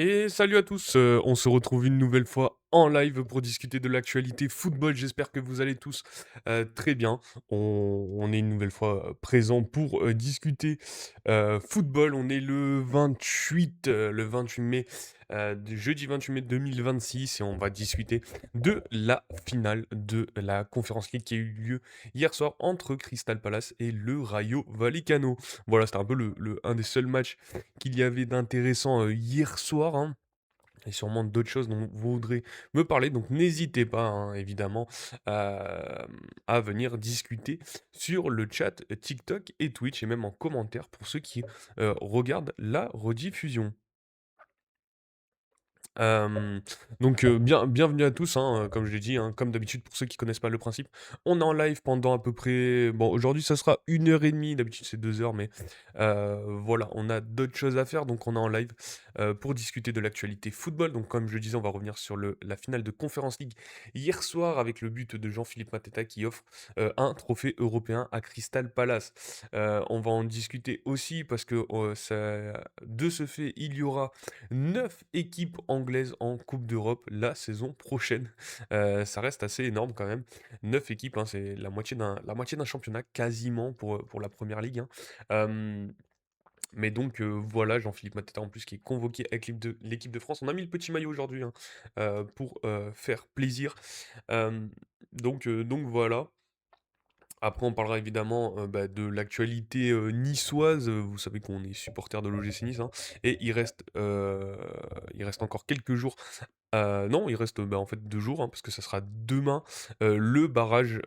Et salut à tous, on se retrouve une nouvelle fois en live pour discuter de l'actualité football. J'espère que vous allez tous très bien. On est une nouvelle fois présent pour discuter football. On est le 28 mai, jeudi 28 mai 2026 et on va discuter de la finale de la Conference League qui a eu lieu hier soir entre Crystal Palace et le Rayo Vallecano. Voilà, c'était un peu un des seuls matchs qu'il y avait d'intéressant hier soir, hein, et sûrement d'autres choses dont vous voudrez me parler. Donc n'hésitez pas, hein, évidemment, à venir discuter sur le chat TikTok et Twitch, et même en commentaire pour ceux qui regardent la rediffusion. Hem, bienvenue à tous, hein, comme je l'ai dit, hein, comme d'habitude pour ceux qui connaissent pas le principe, on est en live pendant à peu près bon aujourd'hui ça sera 1 heure et demie, d'habitude c'est 2 heures mais voilà, on a d'autres choses à faire donc on est en live, pour discuter de l'actualité football. Donc comme je le disais, on va revenir sur le la finale de Conference League hier soir avec le but de Jean-Philippe Mateta qui offre, un trophée européen à Crystal Palace. On va en discuter aussi parce que, de ce fait, il y aura 9 équipes anglaises en Coupe d'Europe la saison prochaine. Ça reste assez énorme quand même. 9 équipes, hein, c'est la moitié d'un championnat quasiment pour la Première Ligue, hein. Hem, mais donc voilà, Jean-Philippe Mateta en plus qui est convoqué avec l'équipe de France. On a mis le petit maillot aujourd'hui, hein, pour, faire plaisir. Hem, donc voilà. Après, on parlera évidemment, de l'actualité, niçoise. Vous savez qu'on est supporter de l'OGC Nice, hein, et il reste encore quelques jours. Non, il reste, en fait 2 jours, hein, parce que ça sera demain, le barrage,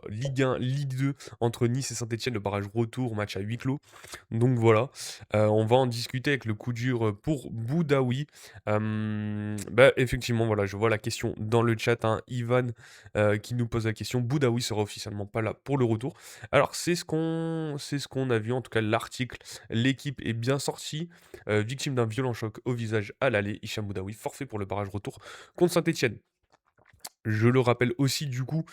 Ligue 1, Ligue 2 entre Nice et Saint-Étienne, le barrage retour, match à huis clos. Donc voilà, on va en discuter avec le coup dur, pour Boudaoui. Effectivement, voilà, je vois la question dans le chat, hein, Ivan, qui nous pose la question: «Boudaoui sera officiellement pas là pour le retour». Alors c'est ce qu'on a vu, en tout cas l'article, l'équipe est bien sortie, victime d'un violent choc au visage à l'aller. Hicham Boudaoui, forfait pour le barrage retour contre Saint-Étienne. Je le rappelle aussi du coup,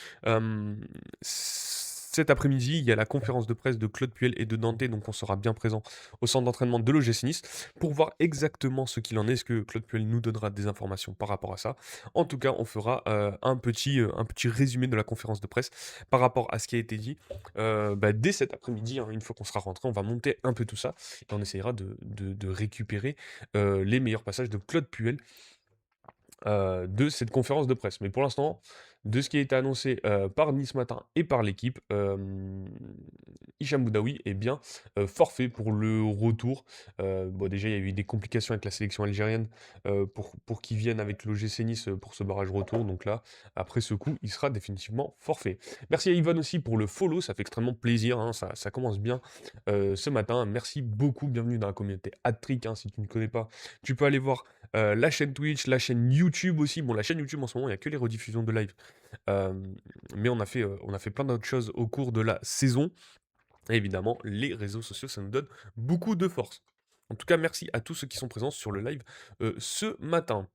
cet après-midi, il y a la conférence de presse de Claude Puel et de Dante, donc on sera bien présent au centre d'entraînement de l'OGC Nice pour voir exactement ce qu'il en est. Est-ce que Claude Puel nous donnera des informations par rapport à ça? En tout cas, on fera, un petit résumé de la conférence de presse par rapport à ce qui a été dit, dès cet après-midi, hein. Une fois qu'on sera rentré, on va monter un peu tout ça et on essayera de récupérer, les meilleurs passages de Claude Puel de cette conférence de presse. Mais pour l'instant, de ce qui a été annoncé, par Nice Matin et par l'équipe, Hicham Boudaoui est bien, forfait pour le retour. Bon déjà, il y a eu des complications avec la sélection algérienne, pour qu'il vienne avec l'OGC Nice, pour ce barrage retour. Donc là, après ce coup, il sera définitivement forfait. Merci à Ivan aussi pour le follow, ça fait extrêmement plaisir, hein, ça commence bien, ce matin. Merci beaucoup, bienvenue dans la communauté Hattrick, hein. Si tu ne connais pas, tu peux aller voir la chaîne Twitch, la chaîne YouTube aussi. Bon, la chaîne YouTube en ce moment, il y a que les rediffusions de live. Mais on a fait plein d'autres choses au cours de la saison. Et évidemment, les réseaux sociaux, ça nous donne beaucoup de force. En tout cas, merci à tous ceux qui sont présents sur le live ce matin.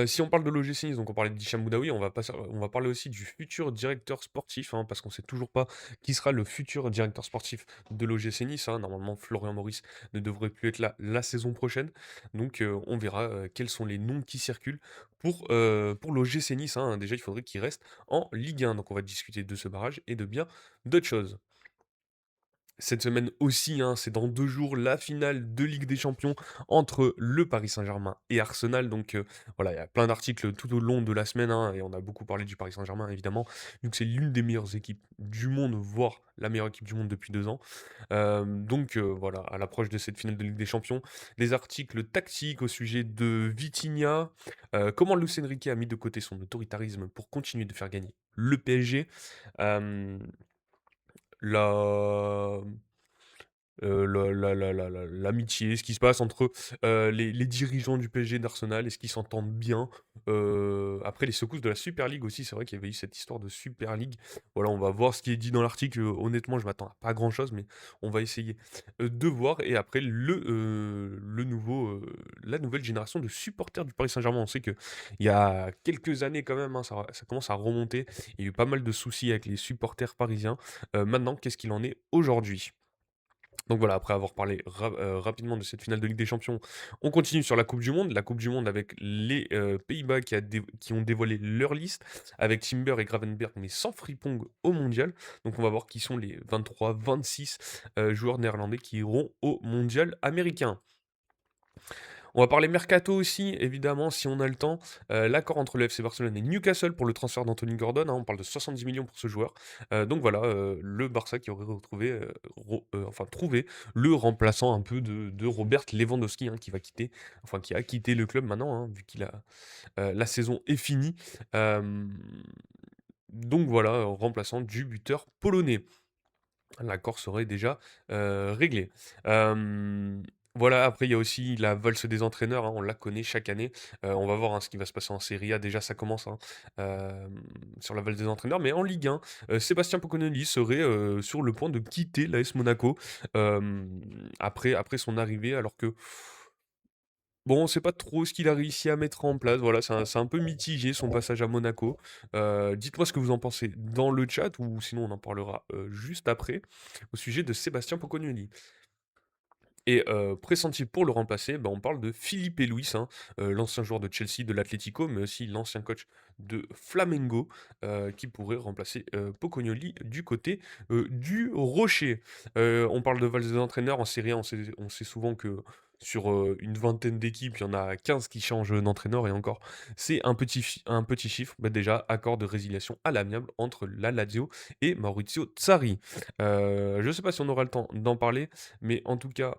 Si on parle de l'OGC Nice, donc on parlait d'Hicham Boudaoui, on va parler aussi du futur directeur sportif, hein, parce qu'on sait toujours pas qui sera le futur directeur sportif de l'OGC Nice, hein. Normalement, Florian Maurice ne devrait plus être là la saison prochaine. Donc on verra, quels sont les noms qui circulent pour l'OGC Nice, hein. Déjà, il faudrait qu'il reste en Ligue 1. Donc on va discuter de ce barrage et de bien d'autres choses. Cette semaine aussi, hein, c'est dans 2 jours, la finale de Ligue des Champions entre le Paris Saint-Germain et Arsenal. Donc voilà, il y a plein d'articles tout au long de la semaine, hein, et on a beaucoup parlé du Paris Saint-Germain évidemment, vu que c'est l'une des meilleures équipes du monde, voire la meilleure équipe du monde depuis 2 ans. Donc voilà, à l'approche de cette finale de Ligue des Champions, les articles tactiques au sujet de Vitinha, comment Luis Enrique a mis de côté son autoritarisme pour continuer de faire gagner le PSG, hem, la l'amitié, ce qui se passe entre, les dirigeants du PSG et d'Arsenal. Est-ce qu'ils s'entendent bien? Après les secousses de la Super League aussi, c'est vrai qu'il y avait eu cette histoire de Super League. Voilà, on va voir ce qui est dit dans l'article. Honnêtement, je m'attends à pas grand chose, mais on va essayer, de voir. Et après la nouvelle génération de supporters du Paris Saint-Germain. On sait qu'il y a quelques années quand même, hein, ça commence à remonter. Il y a eu pas mal de soucis avec les supporters parisiens. Maintenant, qu'est-ce qu'il en est aujourd'hui? Donc voilà, après avoir parlé rapidement de cette finale de Ligue des Champions, on continue sur la Coupe du Monde. La Coupe du Monde avec les, Pays-Bas qui ont dévoilé leur liste avec Timber et Gravenberch, mais sans Frimpong au mondial. Donc on va voir qui sont les 23-26, joueurs néerlandais qui iront au mondial américain. On va parler mercato aussi, évidemment, si on a le temps. L'accord entre le FC Barcelone et Newcastle pour le transfert d'Anthony Gordon, hein, on parle de 70 millions pour ce joueur. Donc voilà, le Barça qui aurait retrouvé, enfin trouvé le remplaçant un peu de Robert Lewandowski, hein, qui va quitter, enfin qui a quitté le club maintenant, hein, vu qu'il a la saison est finie. Hem, donc voilà, remplaçant du buteur polonais. L'accord serait déjà, réglé. Hem, voilà, après il y a aussi la valse des entraîneurs, hein, on la connaît chaque année. On va voir, hein, ce qui va se passer en Serie A, déjà ça commence, hein, sur la valse des entraîneurs. Mais en Ligue 1, Sébastien Poconelli serait, sur le point de quitter l'AS Monaco, après son arrivée alors que bon, on sait pas trop ce qu'il a réussi à mettre en place. Voilà, c'est un peu mitigé son passage à Monaco. Dites-moi ce que vous en pensez dans le chat ou sinon on en parlera, juste après, au sujet de Sébastien Pocognoni. Et pressenti pour le remplacer, bah, on parle de Filipe Luis, hein, l'ancien joueur de Chelsea, de l'Atlético, mais aussi l'ancien coach de Flamengo, qui pourrait remplacer, Pocognoli du côté, du Rocher. On parle de valse des entraîneurs en Serie A, on sait souvent que sur, une vingtaine d'équipes, il y en a 15 qui changent, d'entraîneur et encore, c'est un petit chiffre. Bah, déjà, accord de résiliation à l'amiable entre la Lazio et Maurizio Sarri. Je ne sais pas si on aura le temps d'en parler, mais en tout cas,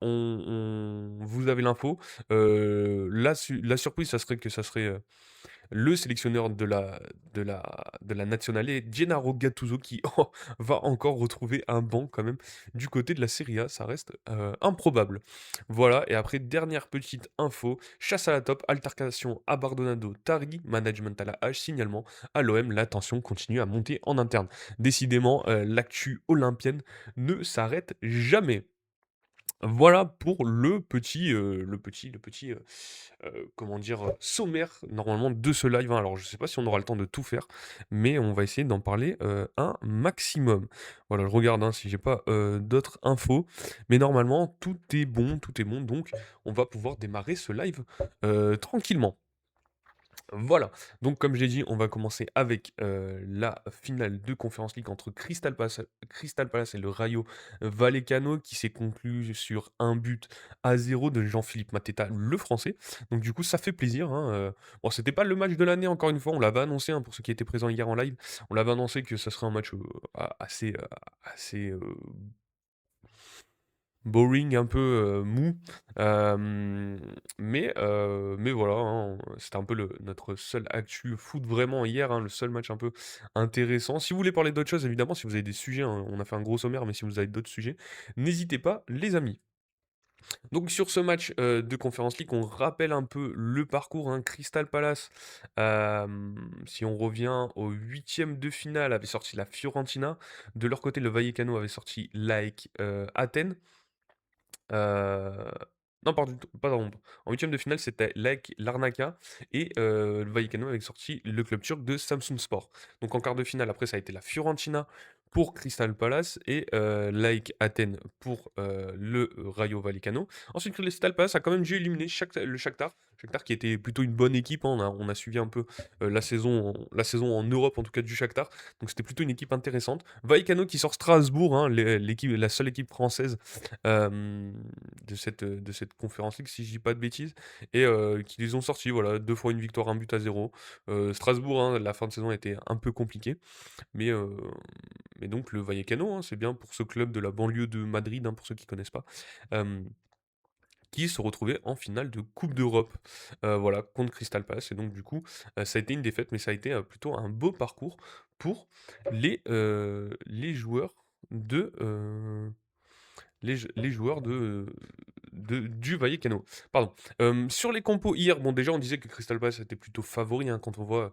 vous avez l'info. La surprise, ça serait que ça serait, le sélectionneur de la Nazionale, Gennaro Gattuso, qui va encore retrouver un banc quand même du côté de la Serie A. Ça reste, improbable. Voilà, et après dernière petite info, chasse à la top, altercation à Bardonado, Tari, management à la hache, signalement à l'OM, la tension continue à monter en interne. Décidément, l'actu olympienne ne s'arrête jamais. Voilà pour comment dire? Sommaire normalement de ce live, hein. Alors je sais pas si on aura le temps de tout faire, mais on va essayer d'en parler, un maximum. Voilà, je regarde, hein, si j'ai pas, d'autres infos, mais normalement tout est bon, donc on va pouvoir démarrer ce live, tranquillement. Voilà, donc comme j'ai dit, on va commencer avec, la finale de Conference League entre Crystal Palace et le Rayo Vallecano qui s'est conclue sur un but à zéro de Jean-Philippe Mateta, le Français. Donc du coup, ça fait plaisir, hein, bon, c'était pas le match de l'année encore une fois, on l'avait annoncé, hein, pour ceux qui étaient présents hier en live. On l'avait annoncé que ça serait un match, assez, boring, un peu, mou, mais voilà, hein, c'était un peu notre seul actu foot vraiment hier, hein, le seul match un peu intéressant. Si vous voulez parler d'autres choses, évidemment, si vous avez des sujets, hein, on a fait un gros sommaire, mais si vous avez d'autres sujets, n'hésitez pas, les amis. Donc sur ce match, de Conference League, on rappelle un peu le parcours, hein. Crystal Palace, si on revient aux huitièmes de finale, avait sorti la Fiorentina. De leur côté, le Vallecano avait sorti l'AEK, Athènes. Heu, non pardon, en huitième de finale, c'était l'AEK Larnaca et le Vallecano avait sorti le club turc de Samsunspor. Donc en quart de finale, après ça a été la Fiorentina pour Crystal Palace et l'AEK Athènes pour, le Rayo Vallecano. Ensuite, Crystal Palace a quand même dû éliminer le Shakhtar. Shakhtar qui était plutôt une bonne équipe, hein. On a suivi un peu, la saison en Europe, en tout cas du Shakhtar. Donc c'était plutôt une équipe intéressante. Vallecano qui sort Strasbourg, hein, la seule équipe française de cette conférence league, si je dis pas de bêtises, et qui les ont sortis, voilà, 2 fois une victoire, un but à zéro. Strasbourg, hein, la fin de saison était un peu compliquée, mais, donc le Vallecano, hein, c'est bien pour ce club de la banlieue de Madrid, hein, pour ceux qui connaissent pas, hem, qui se retrouvait en finale de coupe d'Europe, voilà, contre Crystal Palace et donc du coup, ça a été une défaite, mais ça a été, plutôt un beau parcours pour les joueurs de, les joueurs du Vallecano. Pardon. Sur les compos hier, bon déjà on disait que Crystal Palace était plutôt favori, hein, quand on voit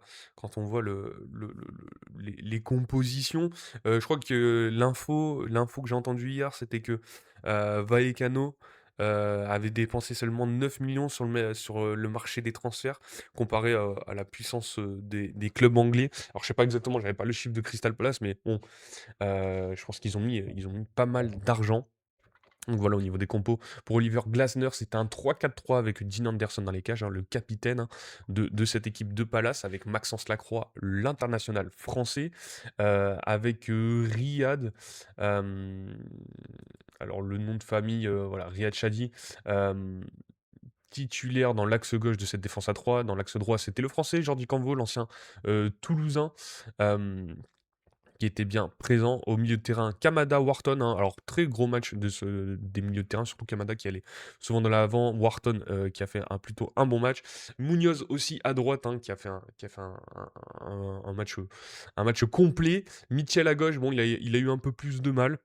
les compositions. Je crois que l'info que j'ai entendue hier, c'était que, Vallecano, avait dépensé seulement 9 millions sur le marché des transferts, comparé, à la puissance, des clubs anglais. Alors je sais pas exactement, j'avais pas le chiffre de Crystal Palace, mais bon, je pense qu'ils ont mis pas mal d'argent. Donc voilà, au niveau des compos. Pour Oliver Glasner, c'était un 3-4-3 avec Dean Anderson dans les cages, hein, le capitaine, hein, de cette équipe de Palace, avec Maxence Lacroix, l'international français, avec Riyad. euh, alors le nom de famille, voilà, Riyad Chadi, euh, titulaire dans l'axe gauche de cette défense à 3. Dans l'axe droit, c'était le français Jordi Canvo, l'ancien Toulousain. euh, qui était bien présent au milieu de terrain. Kamada, Wharton, hein, alors très gros match des milieux de terrain, surtout Kamada qui allait souvent dans l'avant, Wharton qui a fait plutôt un bon match, Munoz aussi à droite, hein, qui a fait un match complet, Mitchell à gauche, bon il a eu un peu plus de mal.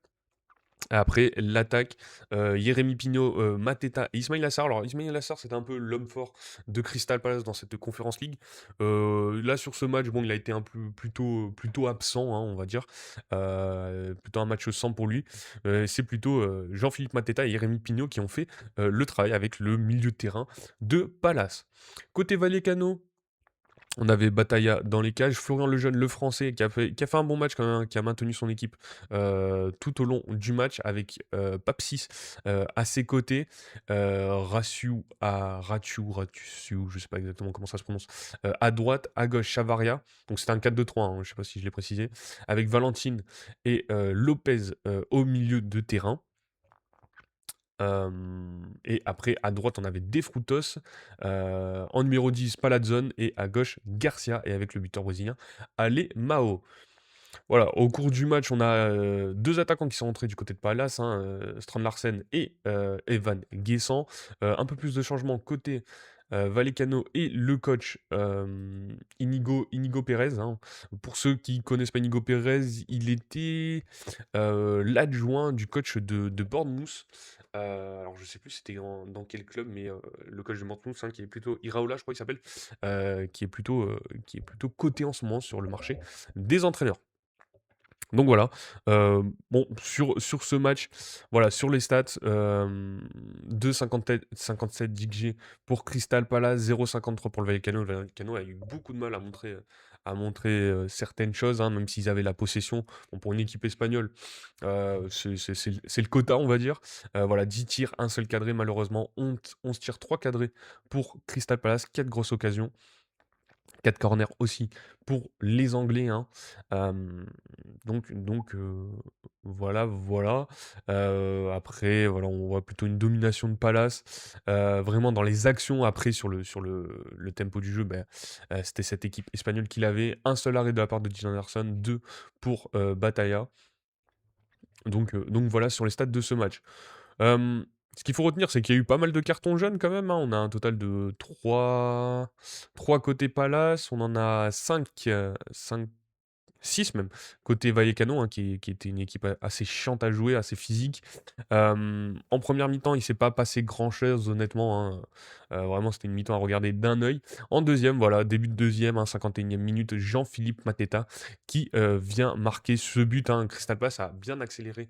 Après, l'attaque, Jérémy Pino, Mateta et Ismail Assar. Alors, Ismail Assar, c'était un peu l'homme fort de Crystal Palace dans cette Conference League. Là, sur ce match, bon, il a été plutôt absent, hein, on va dire. Plutôt un match sans pour lui. C'est plutôt Jean-Philippe Mateta et Jérémy Pino qui ont fait le travail avec le milieu de terrain de Palace. Côté Vallecano, on avait Bataya dans les cages, Florian Lejeune, le français, qui a fait un bon match quand même, hein, qui a maintenu son équipe tout au long du match avec Papsis à ses côtés, Ratiou, je sais pas exactement comment ça se prononce, à droite, à gauche, Chavaria, donc c'était un 4-2-3, hein, je sais pas si je l'ai précisé, avec Valentine et Lopez au milieu de terrain. Et après, à droite, on avait De Frutos. En numéro 10, Palazzo. Et à gauche, Garcia. Et avec le buteur brésilien, Ale Mao. Voilà, au cours du match, on a deux attaquants qui sont entrés du côté de Palace, hein, Strand Larsen et Evan Guessant. Un peu plus de changements côté Vallecano et le coach Inigo Pérez, hein. Pour ceux qui connaissent pas Inigo Pérez, il était l'adjoint du coach de Bournemouth. Alors je sais plus c'était dans quel club, mais le coach de Bournemouth, hein, qui est plutôt Iraola, je crois qu'il s'appelle, qui est plutôt coté en ce moment sur le marché des entraîneurs. Donc voilà, bon sur ce match, voilà, sur les stats, 2,57 d'XG pour Crystal Palace, 0,53 pour le Vallecano. Le Vallecano a eu beaucoup de mal à montrer certaines choses, hein, même s'ils avaient la possession. Bon, pour une équipe espagnole, c'est le quota, on va dire. Voilà, 10 tirs, un seul cadré malheureusement, 11 tirs, 3 cadrés pour Crystal Palace, 4 grosses occasions. 4 corners aussi pour les Anglais, hein. Hem, donc voilà, voilà. Après, voilà, on voit plutôt une domination de Palace, vraiment dans les actions. Après sur le tempo du jeu, c'était cette équipe espagnole qui l'avait. Un seul arrêt de la part de Dean Anderson, 2 pour Batalla. Donc voilà sur les stats de ce match. Ce qu'il faut retenir, c'est qu'il y a eu pas mal de cartons jaunes quand même, hein. On a un total de trois côté Palace, on en a 5, 6 même, côté Vallecano, hein, qui était une équipe assez chiante à jouer, assez physique. En première mi-temps, il s'est pas passé grand-chose honnêtement, hein. Vraiment, c'était une mi-temps à regarder d'un œil. En deuxième, voilà, début de deuxième, hein, 51e minute, Jean-Philippe Mateta qui vient marquer ce but, hein. Crystal Palace a bien accéléré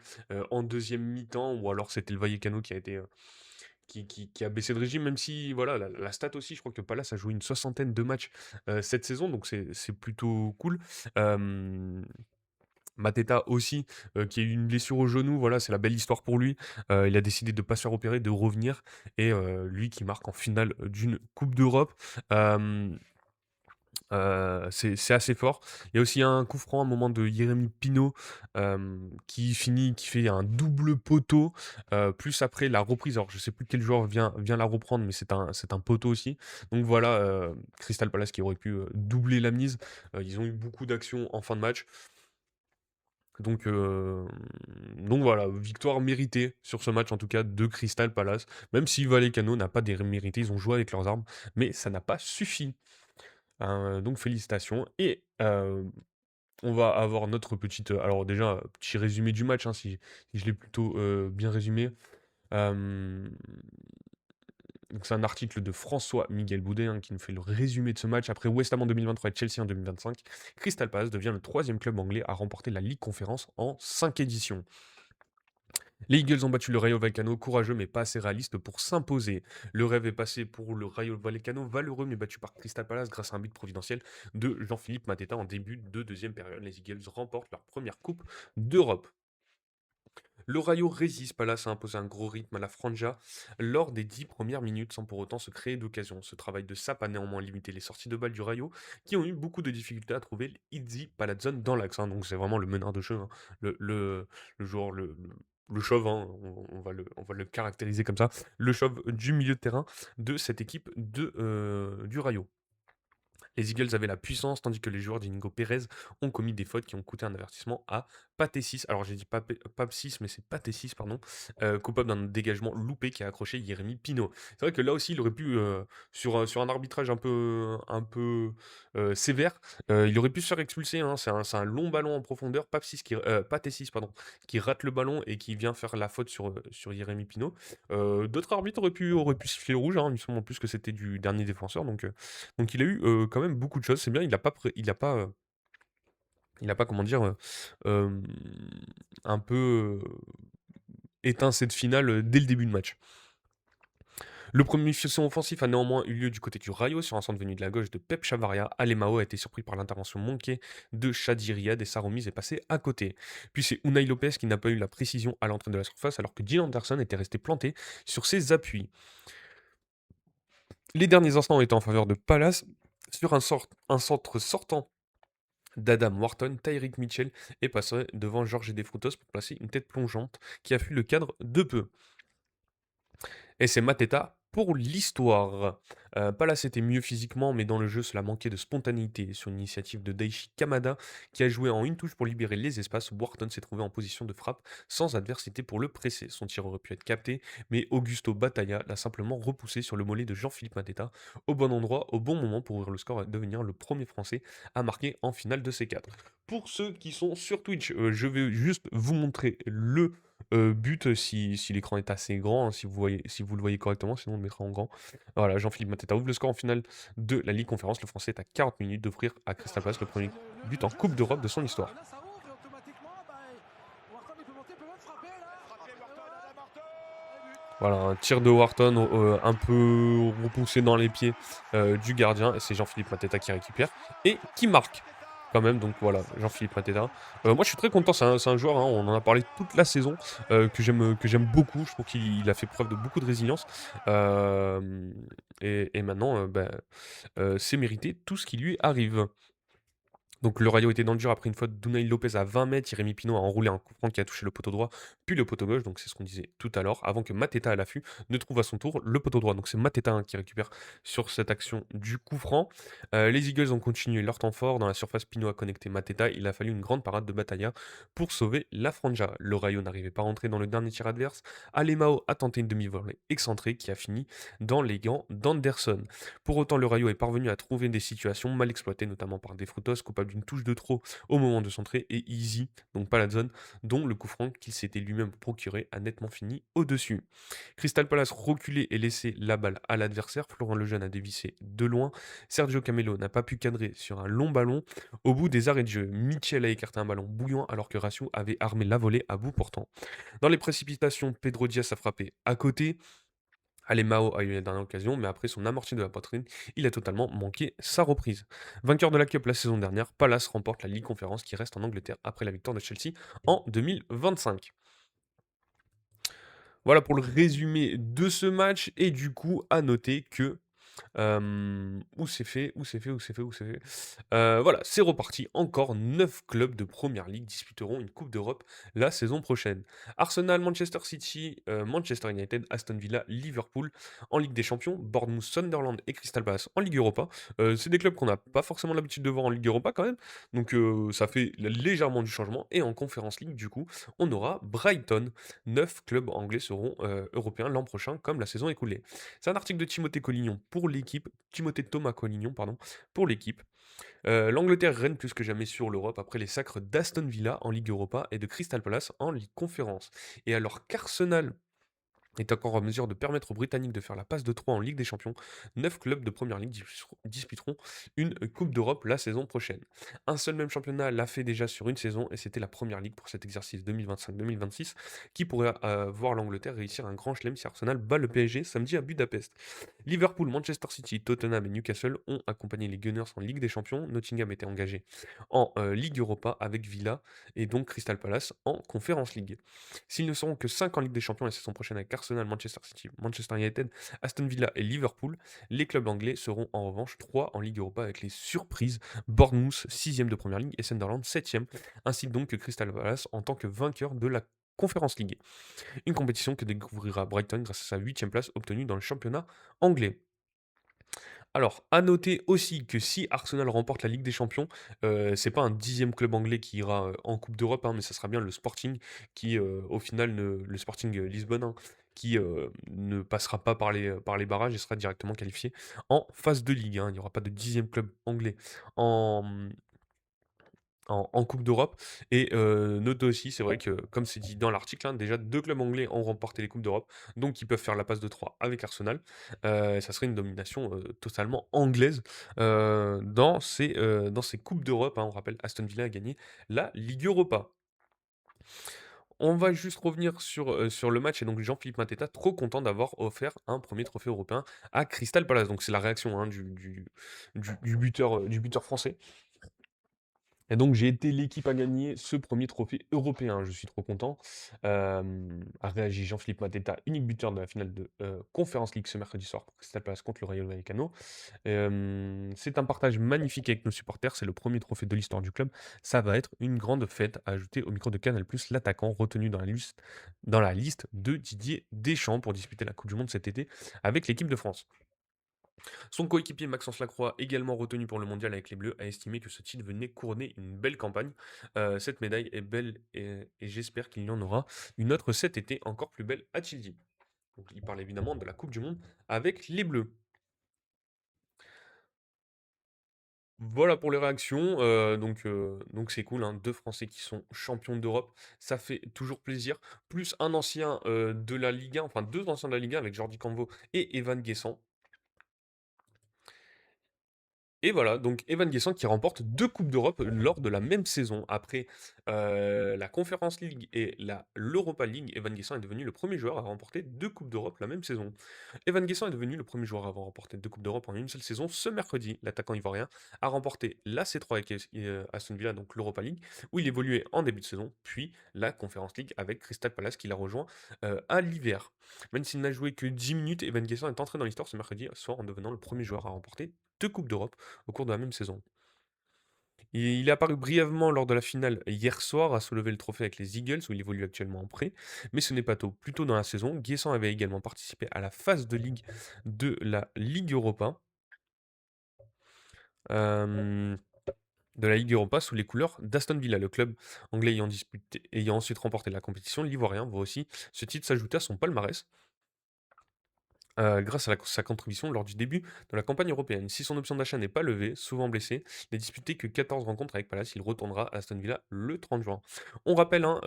en deuxième mi-temps, ou alors c'était le Vallecano qui a été qui a baissé de régime, même si voilà, la stat aussi, je crois que Palace a joué une soixantaine de matchs cette saison, donc c'est plutôt cool. Euh, Mateta aussi, qui a eu une blessure au genou, voilà, c'est la belle histoire pour lui. Il a décidé de ne pas se faire opérer, de revenir, et lui qui marque en finale d'une Coupe d'Europe. Euh, c'est assez fort. Il y a aussi un coup franc à un moment de Jérémy Pino qui fait un double poteau. Plus après la reprise. Alors je sais plus quel joueur vient la reprendre, mais c'est un poteau aussi. Donc voilà, Crystal Palace qui aurait pu doubler la mise. Ils ont eu beaucoup d'actions en fin de match. Donc, euh, donc voilà, victoire méritée sur ce match en tout cas de Crystal Palace. Même si Vallecano n'a pas mérité, ils ont joué avec leurs armes, mais ça n'a pas suffi. Donc félicitations. Et on va avoir notre petite. Alors déjà, petit résumé du match, hein, si je l'ai plutôt bien résumé. Euh, donc c'est un article de François Miguel Boudet, hein, qui nous fait le résumé de ce match. Après West Ham en 2023 et Chelsea en 2025, Crystal Palace devient le troisième club anglais à remporter la Ligue Conférence en 5 éditions. Les Eagles ont battu le Rayo Vallecano, courageux mais pas assez réaliste pour s'imposer. Le rêve est passé pour le Rayo Vallecano, valeureux mais battu par Crystal Palace grâce à un but providentiel de Jean-Philippe Mateta en début de deuxième période. Les Eagles remportent leur première coupe d'Europe. Le Rayo résiste, Palace a imposé un gros rythme à la Franja lors des 10 premières minutes sans pour autant se créer d'occasion. Ce travail de sape a néanmoins limité les sorties de balles du Rayo qui ont eu beaucoup de difficultés à trouver l'Izzy Palazzone dans l'axe, hein. Donc c'est vraiment le meneur de jeu, hein. Le joueur, le chauve, hein, on va le caractériser comme ça, le chauve du milieu de terrain de cette équipe du Rayo. Les Eagles avaient la puissance, tandis que les joueurs d'Inigo Pérez ont commis des fautes qui ont coûté un avertissement à Paté6. Alors j'ai dit Pap6, mais c'est Paté6, pardon. Coupable d'un dégagement loupé qui a accroché Jérémy Pino. C'est vrai que là aussi, il aurait pu, sur un arbitrage un peu sévère, il aurait pu se faire expulser, hein. C'est un long ballon en profondeur, Paté6, pardon, qui rate le ballon et qui vient faire la faute sur Jérémy Pino. D'autres arbitres auraient pu siffler le rouge, hein. Il me semble en plus que c'était du dernier défenseur, donc il a eu, quand même beaucoup de choses. C'est bien, il a pas, comment dire, hem, un peu, éteint cette finale, dès le début de match. Le premier feuillet offensif a néanmoins eu lieu du côté du Rayo sur un centre venu de la gauche de Pep Chavaria. Alemao a été surpris par l'intervention manquée de Shadi Riyad et sa remise est passée à côté. Puis c'est Unai Lopez qui n'a pas eu la précision à l'entrée de la surface alors que Dean Anderson était resté planté sur ses appuis. Les derniers instants étaient en faveur de Palace sur un centre sortant d'Adam Wharton, Tyrick Mitchell est passé devant Georges Desfrutos pour placer une tête plongeante qui a fui le cadre de peu. Et c'est Mateta pour l'histoire. Palace était mieux physiquement, mais dans le jeu, cela manquait de spontanéité. Sur l'initiative de Daichi Kamada, qui a joué en une touche pour libérer les espaces, Wharton s'est trouvé en position de frappe sans adversité pour le presser. Son tir aurait pu être capté, mais Augusto Batalla l'a simplement repoussé sur le mollet de Jean-Philippe Mateta, au bon endroit, au bon moment pour ouvrir le score et devenir le premier Français à marquer en finale de C4. Pour ceux qui sont sur Twitch, je vais juste vous montrer le but si l'écran est assez grand, hein, si vous le voyez correctement, sinon on le mettra en grand. Voilà, Jean-Philippe Mateta ouvre le score en finale de la Ligue Conférence. Le Français est à 40 minutes d'offrir à Crystal Palace le premier but en Coupe d'Europe de son histoire. Voilà, un tir de Wharton un peu repoussé dans les pieds du gardien. Et c'est Jean-Philippe Mateta qui récupère et qui marque quand même. Donc voilà, Jean-Philippe Mateta. Moi je suis très content, c'est un joueur, hein, on en a parlé toute la saison, que j'aime beaucoup. Je trouve qu'il a fait preuve de beaucoup de résilience. Et maintenant, c'est mérité tout ce qui lui arrive. Donc le Rayo était dans le dur après une faute d'Unai Lopez à 20 mètres. Jérémy Pino a enroulé un coup franc qui a touché le poteau droit, puis le poteau gauche. Donc c'est ce qu'on disait tout à l'heure, avant que Mateta à l'affût ne trouve à son tour le poteau droit. Donc c'est Mateta, hein, qui récupère sur cette action du coup franc. Les Eagles ont continué leur temps fort. Dans la surface, Pino a connecté Mateta. Il a fallu une grande parade de Batalla pour sauver la Franja. Le Rayo n'arrivait pas à rentrer dans le dernier tir adverse. Alemao a tenté une demi-volée excentrée qui a fini dans les gants d'Anderson. Pour autant, le Rayo est parvenu à trouver des situations mal exploitées, notamment par Desfrutos, coupable d'une touche de trop au moment de centrer, et Easy, donc pas la zone, dont le coup franc qu'il s'était lui-même procuré a nettement fini au-dessus. Crystal Palace reculait et laissait la balle à l'adversaire. Florent Lejeune a dévissé de loin. Sergio Camelo n'a pas pu cadrer sur un long ballon. Au bout des arrêts de jeu, Mitchell a écarté un ballon bouillant alors que Ratio avait armé la volée à bout portant. Dans les précipitations, Pedro Diaz a frappé à côté. Alemao a eu la dernière occasion, mais après son amorti de la poitrine, il a totalement manqué sa reprise. Vainqueur de la Cup la saison dernière, Palace remporte la Ligue Conférence qui reste en Angleterre après la victoire de Chelsea en 2025. Voilà pour le résumé de ce match, et du coup, à noter que où c'est fait, où c'est fait, où c'est fait, où c'est fait. Voilà, c'est reparti. Encore 9 clubs de Première Ligue disputeront une Coupe d'Europe la saison prochaine. Arsenal, Manchester City, Manchester United, Aston Villa, Liverpool en Ligue des Champions, Bournemouth, Sunderland et Crystal Palace en Ligue Europa. C'est des clubs qu'on n'a pas forcément l'habitude de voir en Ligue Europa quand même. Donc ça fait légèrement du changement. Et en Conference League, du coup, on aura Brighton. 9 clubs anglais seront européens l'an prochain, comme la saison écoulée. C'est un article de Timothée Collignon pour l'équipe, Timothée Thomas Collignon, pardon, pour l'équipe. L'Angleterre règne plus que jamais sur l'Europe après les sacres d'Aston Villa en Ligue Europa et de Crystal Palace en Ligue Conférence. Et alors qu'Arsenal est encore en mesure de permettre aux Britanniques de faire la passe de 3 en Ligue des Champions, 9 clubs de Première Ligue disputeront une Coupe d'Europe la saison prochaine. Un seul même championnat l'a fait déjà sur une saison et c'était la Première Ligue pour cet exercice 2025-2026 qui pourrait voir l'Angleterre réussir un grand chelem si Arsenal bat le PSG samedi à Budapest. Liverpool, Manchester City, Tottenham et Newcastle ont accompagné les Gunners en Ligue des Champions. Nottingham était engagé en Ligue Europa avec Villa et donc Crystal Palace en Conference League. S'ils ne seront que 5 en Ligue des Champions la saison prochaine avec Arsenal, Manchester City, Manchester United, Aston Villa et Liverpool, les clubs anglais seront en revanche 3 en Ligue Europa avec les surprises Bournemouth 6e de Première Ligue et Sunderland 7e, ainsi donc que Crystal Palace en tant que vainqueur de la Conference League. Une compétition que découvrira Brighton grâce à sa 8e place obtenue dans le championnat anglais. Alors, à noter aussi que si Arsenal remporte la Ligue des Champions, c'est pas un 10e club anglais qui ira, en coupe d'Europe, hein, mais ça sera bien le Sporting qui, au final le Sporting, Lisbonne, hein, qui, ne passera pas par les barrages et sera directement qualifié en phase de Ligue, hein. Il n'y aura pas de 10e club anglais en, en coupe d'Europe et notez aussi, c'est vrai que comme c'est dit dans l'article, hein, déjà 2 clubs anglais ont remporté les coupes d'Europe, donc ils peuvent faire la passe de 3 avec Arsenal. Ça serait une domination, totalement anglaise, dans ces coupes d'Europe, hein. On rappelle, Aston Villa a gagné la Ligue Europa. On va juste revenir sur le match et donc Jean-Philippe Mateta, trop content d'avoir offert un premier trophée européen à Crystal Palace. Donc c'est la réaction, hein, du buteur français. Et donc j'ai été l'équipe à gagner ce premier trophée européen. Je suis trop content. A réagi Jean-Philippe Mateta, unique buteur de la finale de Conference League ce mercredi soir pour Crystal Palace contre le Rayo Vallecano. C'est un partage magnifique avec nos supporters. C'est le premier trophée de l'histoire du club. Ça va être une grande fête, a ajouté au micro de Canal+, l'attaquant retenu dans la liste de Didier Deschamps pour disputer la Coupe du Monde cet été avec l'équipe de France. Son coéquipier Maxence Lacroix, également retenu pour le mondial avec les Bleus, a estimé que ce titre venait couronner une belle campagne. Cette médaille est belle et j'espère qu'il y en aura une autre cet été encore plus belle, a-t-il dit. Donc, il parle évidemment de la Coupe du Monde avec les Bleus. Voilà pour les réactions. Donc c'est cool, hein, 2 Français qui sont champions d'Europe, ça fait toujours plaisir. Plus un ancien de la Ligue 1, enfin 2 anciens de la Ligue 1 avec Jordi Cambo et Evan Guessant. Et voilà, donc Evan Guessant qui remporte 2 coupes d'Europe lors de la même saison. Après, la Conference League et l'Europa League, Evan Guessant est devenu le premier joueur à remporter 2 coupes d'Europe la même saison. Evan Guessant est devenu le premier joueur à avoir remporté 2 coupes d'Europe en une seule saison. Ce mercredi, l'attaquant ivoirien a remporté la C3 avec Aston Villa, donc l'Europa League, où il évoluait en début de saison, puis la Conference League avec Crystal Palace qui l'a rejoint à l'hiver. Même s'il n'a joué que 10 minutes, Evan Guessant est entré dans l'histoire ce mercredi soir en devenant le premier joueur à remporter 2 coupes d'Europe au cours de la même saison. Il est apparu brièvement lors de la finale hier soir à soulever le trophée avec les Eagles où il évolue actuellement en prêt, mais ce n'est pas tôt. Plus tôt dans la saison, Guessant avait également participé à la phase de ligue de la Ligue Europa. euh, de la Ligue Europa sous les couleurs d'Aston Villa, le club anglais ayant ensuite remporté la compétition. L'Ivoirien voit aussi ce titre s'ajouter à son palmarès. Grâce à sa contribution lors du début de la campagne européenne. Si son option d'achat n'est pas levée, souvent blessé, n'a disputé que 14 rencontres avec Palace, il retournera à Aston Villa le 30 juin. On rappelle, hein,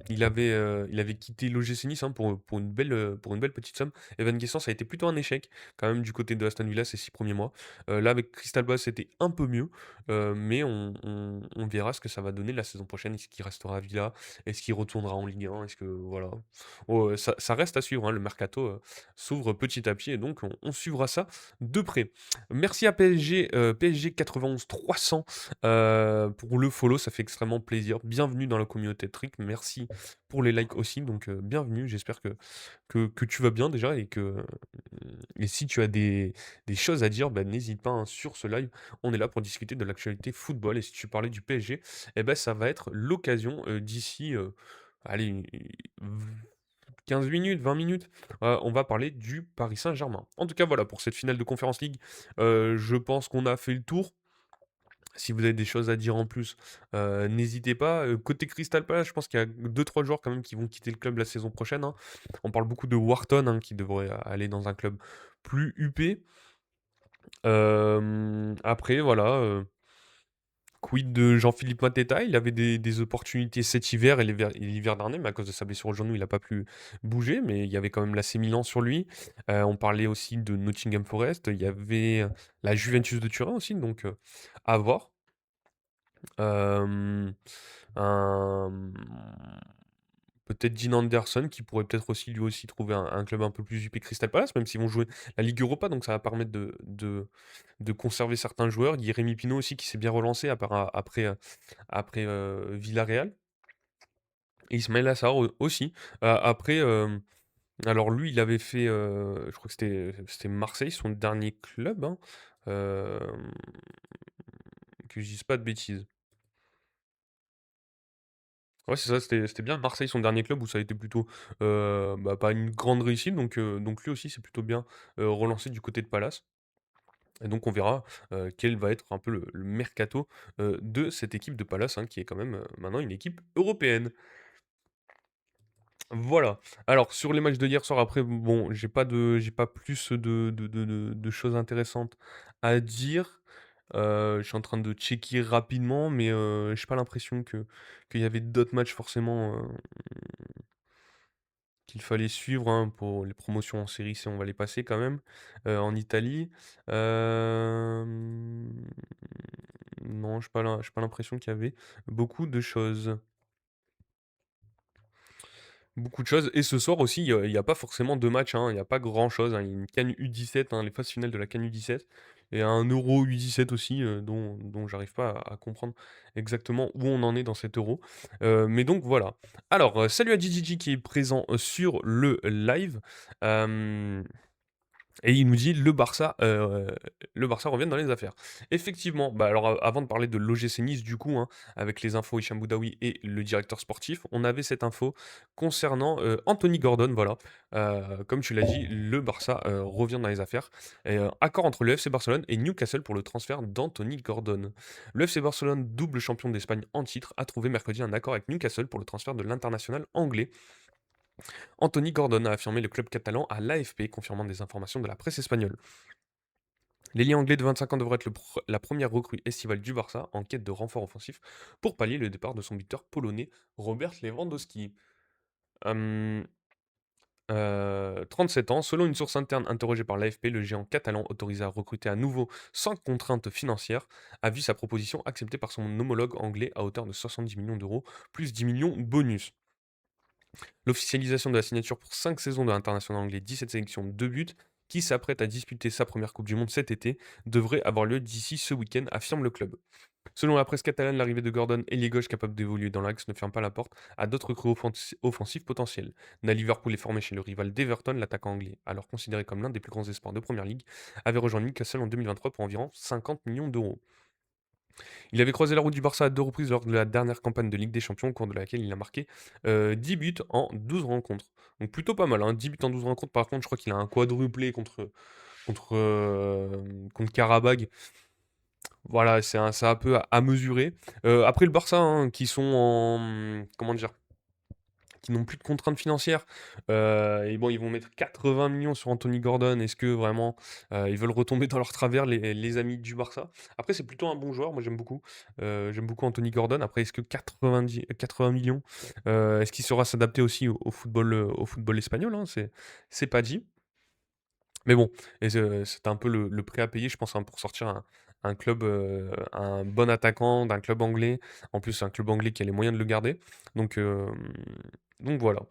il avait quitté l'OGC Nice, hein, pour une belle petite somme. Evan Guessant, ça a été plutôt un échec quand même du côté de Aston Villa ces 6 premiers mois. Là avec Crystal Palace, c'était un peu mieux, mais on verra ce que ça va donner la saison prochaine. Est-ce qu'il restera à Villa? Est-ce qu'il retournera en Ligue 1? Est-ce que voilà. Oh, ça reste à suivre, hein, le mercato, s'ouvre petit à petit et donc on suivra ça de près. Merci à PSG, PSG 91 300 pour le follow, ça fait extrêmement plaisir. Bienvenue dans la communauté de Trick, merci pour les likes aussi, donc bienvenue, j'espère que tu vas bien déjà et si tu as des choses à dire, bah, n'hésite pas, hein, sur ce live, on est là pour discuter de l'actualité football et si tu parlais du PSG, eh ben, ça va être l'occasion d'ici, allez, 15 minutes, 20 minutes, on va parler du Paris Saint-Germain. En tout cas, voilà pour cette finale de Conference League, je pense qu'on a fait le tour. Si vous avez des choses à dire en plus, n'hésitez pas. Côté Crystal Palace, je pense qu'il y a deux trois joueurs quand même qui vont quitter le club la saison prochaine, hein. On parle beaucoup de Wharton, hein, qui devrait aller dans un club plus huppé. Après voilà, Quid de Jean-Philippe Mateta? Il avait des opportunités cet hiver et l'hiver dernier, mais à cause de sa blessure au genou, il n'a pas pu bouger. Mais il y avait quand même l'AC Milan sur lui. On parlait aussi de Nottingham Forest. Il y avait la Juventus de Turin aussi, donc à voir. Euh, un- Peut-être Dean Anderson qui pourrait peut-être aussi lui aussi trouver un club un peu plus huppé que Crystal Palace, même s'ils vont jouer la Ligue Europa, donc ça va permettre de conserver certains joueurs. Il y a Rémi Pino aussi qui s'est bien relancé après Villarreal. Et Ismaël Assar aussi. Après, alors lui, il avait fait, je crois que c'était Marseille, son dernier club, hein. Euh, que je dise pas de bêtises. Ouais, c'est ça, c'était bien Marseille, son dernier club où ça a été plutôt bah, pas une grande réussite. Donc lui aussi, c'est plutôt bien relancé du côté de Palace. Et donc on verra quel va être un peu le mercato de cette équipe de Palace, hein, qui est quand même maintenant une équipe européenne. Voilà. Alors sur les matchs de hier soir, après, bon, j'ai pas plus de choses intéressantes à dire. Je suis en train de checker rapidement, mais j'ai pas l'impression qu'il y avait d'autres matchs forcément qu'il fallait suivre, hein, pour les promotions en série C, on va les passer quand même. En Italie, non, j'ai pas l'impression qu'il y avait beaucoup de choses. Beaucoup de choses. Et ce soir aussi, il y a pas forcément de match, hein, il y a pas grand-chose, hein. Il y a une CAN U17, hein, les phases finales de la CAN U17 et un Euro U17 aussi, dont j'arrive pas à comprendre exactement où on en est dans cet Euro. Mais donc voilà. Alors, salut à Gigi qui est présent, sur le live. Hem Et il nous dit: «Le Barça revient dans les affaires». Effectivement, bah, alors, avant de parler de l'OGC Nice du coup, hein, avec les infos Hicham Boudaoui et le directeur sportif, on avait cette info concernant, Anthony Gordon, voilà. Comme tu l'as dit, le Barça, revient dans les affaires et accord entre le FC Barcelone et Newcastle pour le transfert d'Anthony Gordon. Le FC Barcelone, double champion d'Espagne en titre, a trouvé mercredi un accord avec Newcastle pour le transfert de l'international anglais. Anthony Gordon a affirmé le club catalan à l'AFP, confirmant des informations de la presse espagnole. L'ailier anglais de 25 ans devrait être la première recrue estivale du Barça en quête de renfort offensif pour pallier le départ de son buteur polonais Robert Lewandowski. Hum, 37 ans, selon une source interne interrogée par l'AFP, le géant catalan autorisé à recruter à nouveau sans contrainte financière a vu sa proposition acceptée par son homologue anglais à hauteur de 70 millions d'euros plus 10 millions bonus. L'officialisation de la signature pour 5 saisons de l'international anglais, 17 sélections, 2 buts, qui s'apprête à disputer sa première Coupe du Monde cet été, devrait avoir lieu d'ici ce week-end, affirme le club. Selon la presse catalane, l'arrivée de Gordon, ailier gauche capable d'évoluer dans l'axe, ne ferme pas la porte à d'autres recrues offensifs potentiels. Na Liverpool est formé chez le rival d'Everton, l'attaquant anglais, alors considéré comme l'un des plus grands espoirs de Première Ligue, avait rejoint Newcastle en 2023 pour environ 50 millions d'euros. Il avait croisé la route du Barça à 2 reprises lors de la dernière campagne de Ligue des Champions, au cours de laquelle il a marqué 10 buts en 12 rencontres. Donc plutôt pas mal, hein, 10 buts en 12 rencontres. Par contre, je crois qu'il a un quadruplé contre Karabag. Voilà, c'est un peu à mesurer. Après le Barça, hein, qui sont en, comment dire, qui n'ont plus de contraintes financières. Et bon, ils vont mettre 80 millions sur Anthony Gordon. Est-ce que vraiment ils veulent retomber dans leur travers, les amis du Barça? Après, c'est plutôt un bon joueur. Moi, j'aime beaucoup. J'aime beaucoup Anthony Gordon. Après, est-ce que 80 millions, est-ce qu'il saura s'adapter aussi au football espagnol, hein? C'est pas dit. Mais bon, et c'est un peu le prêt à payer, je pense, hein, pour sortir un club, un bon attaquant d'un club anglais. En plus, c'est un club anglais qui a les moyens de le garder. Donc, voilà.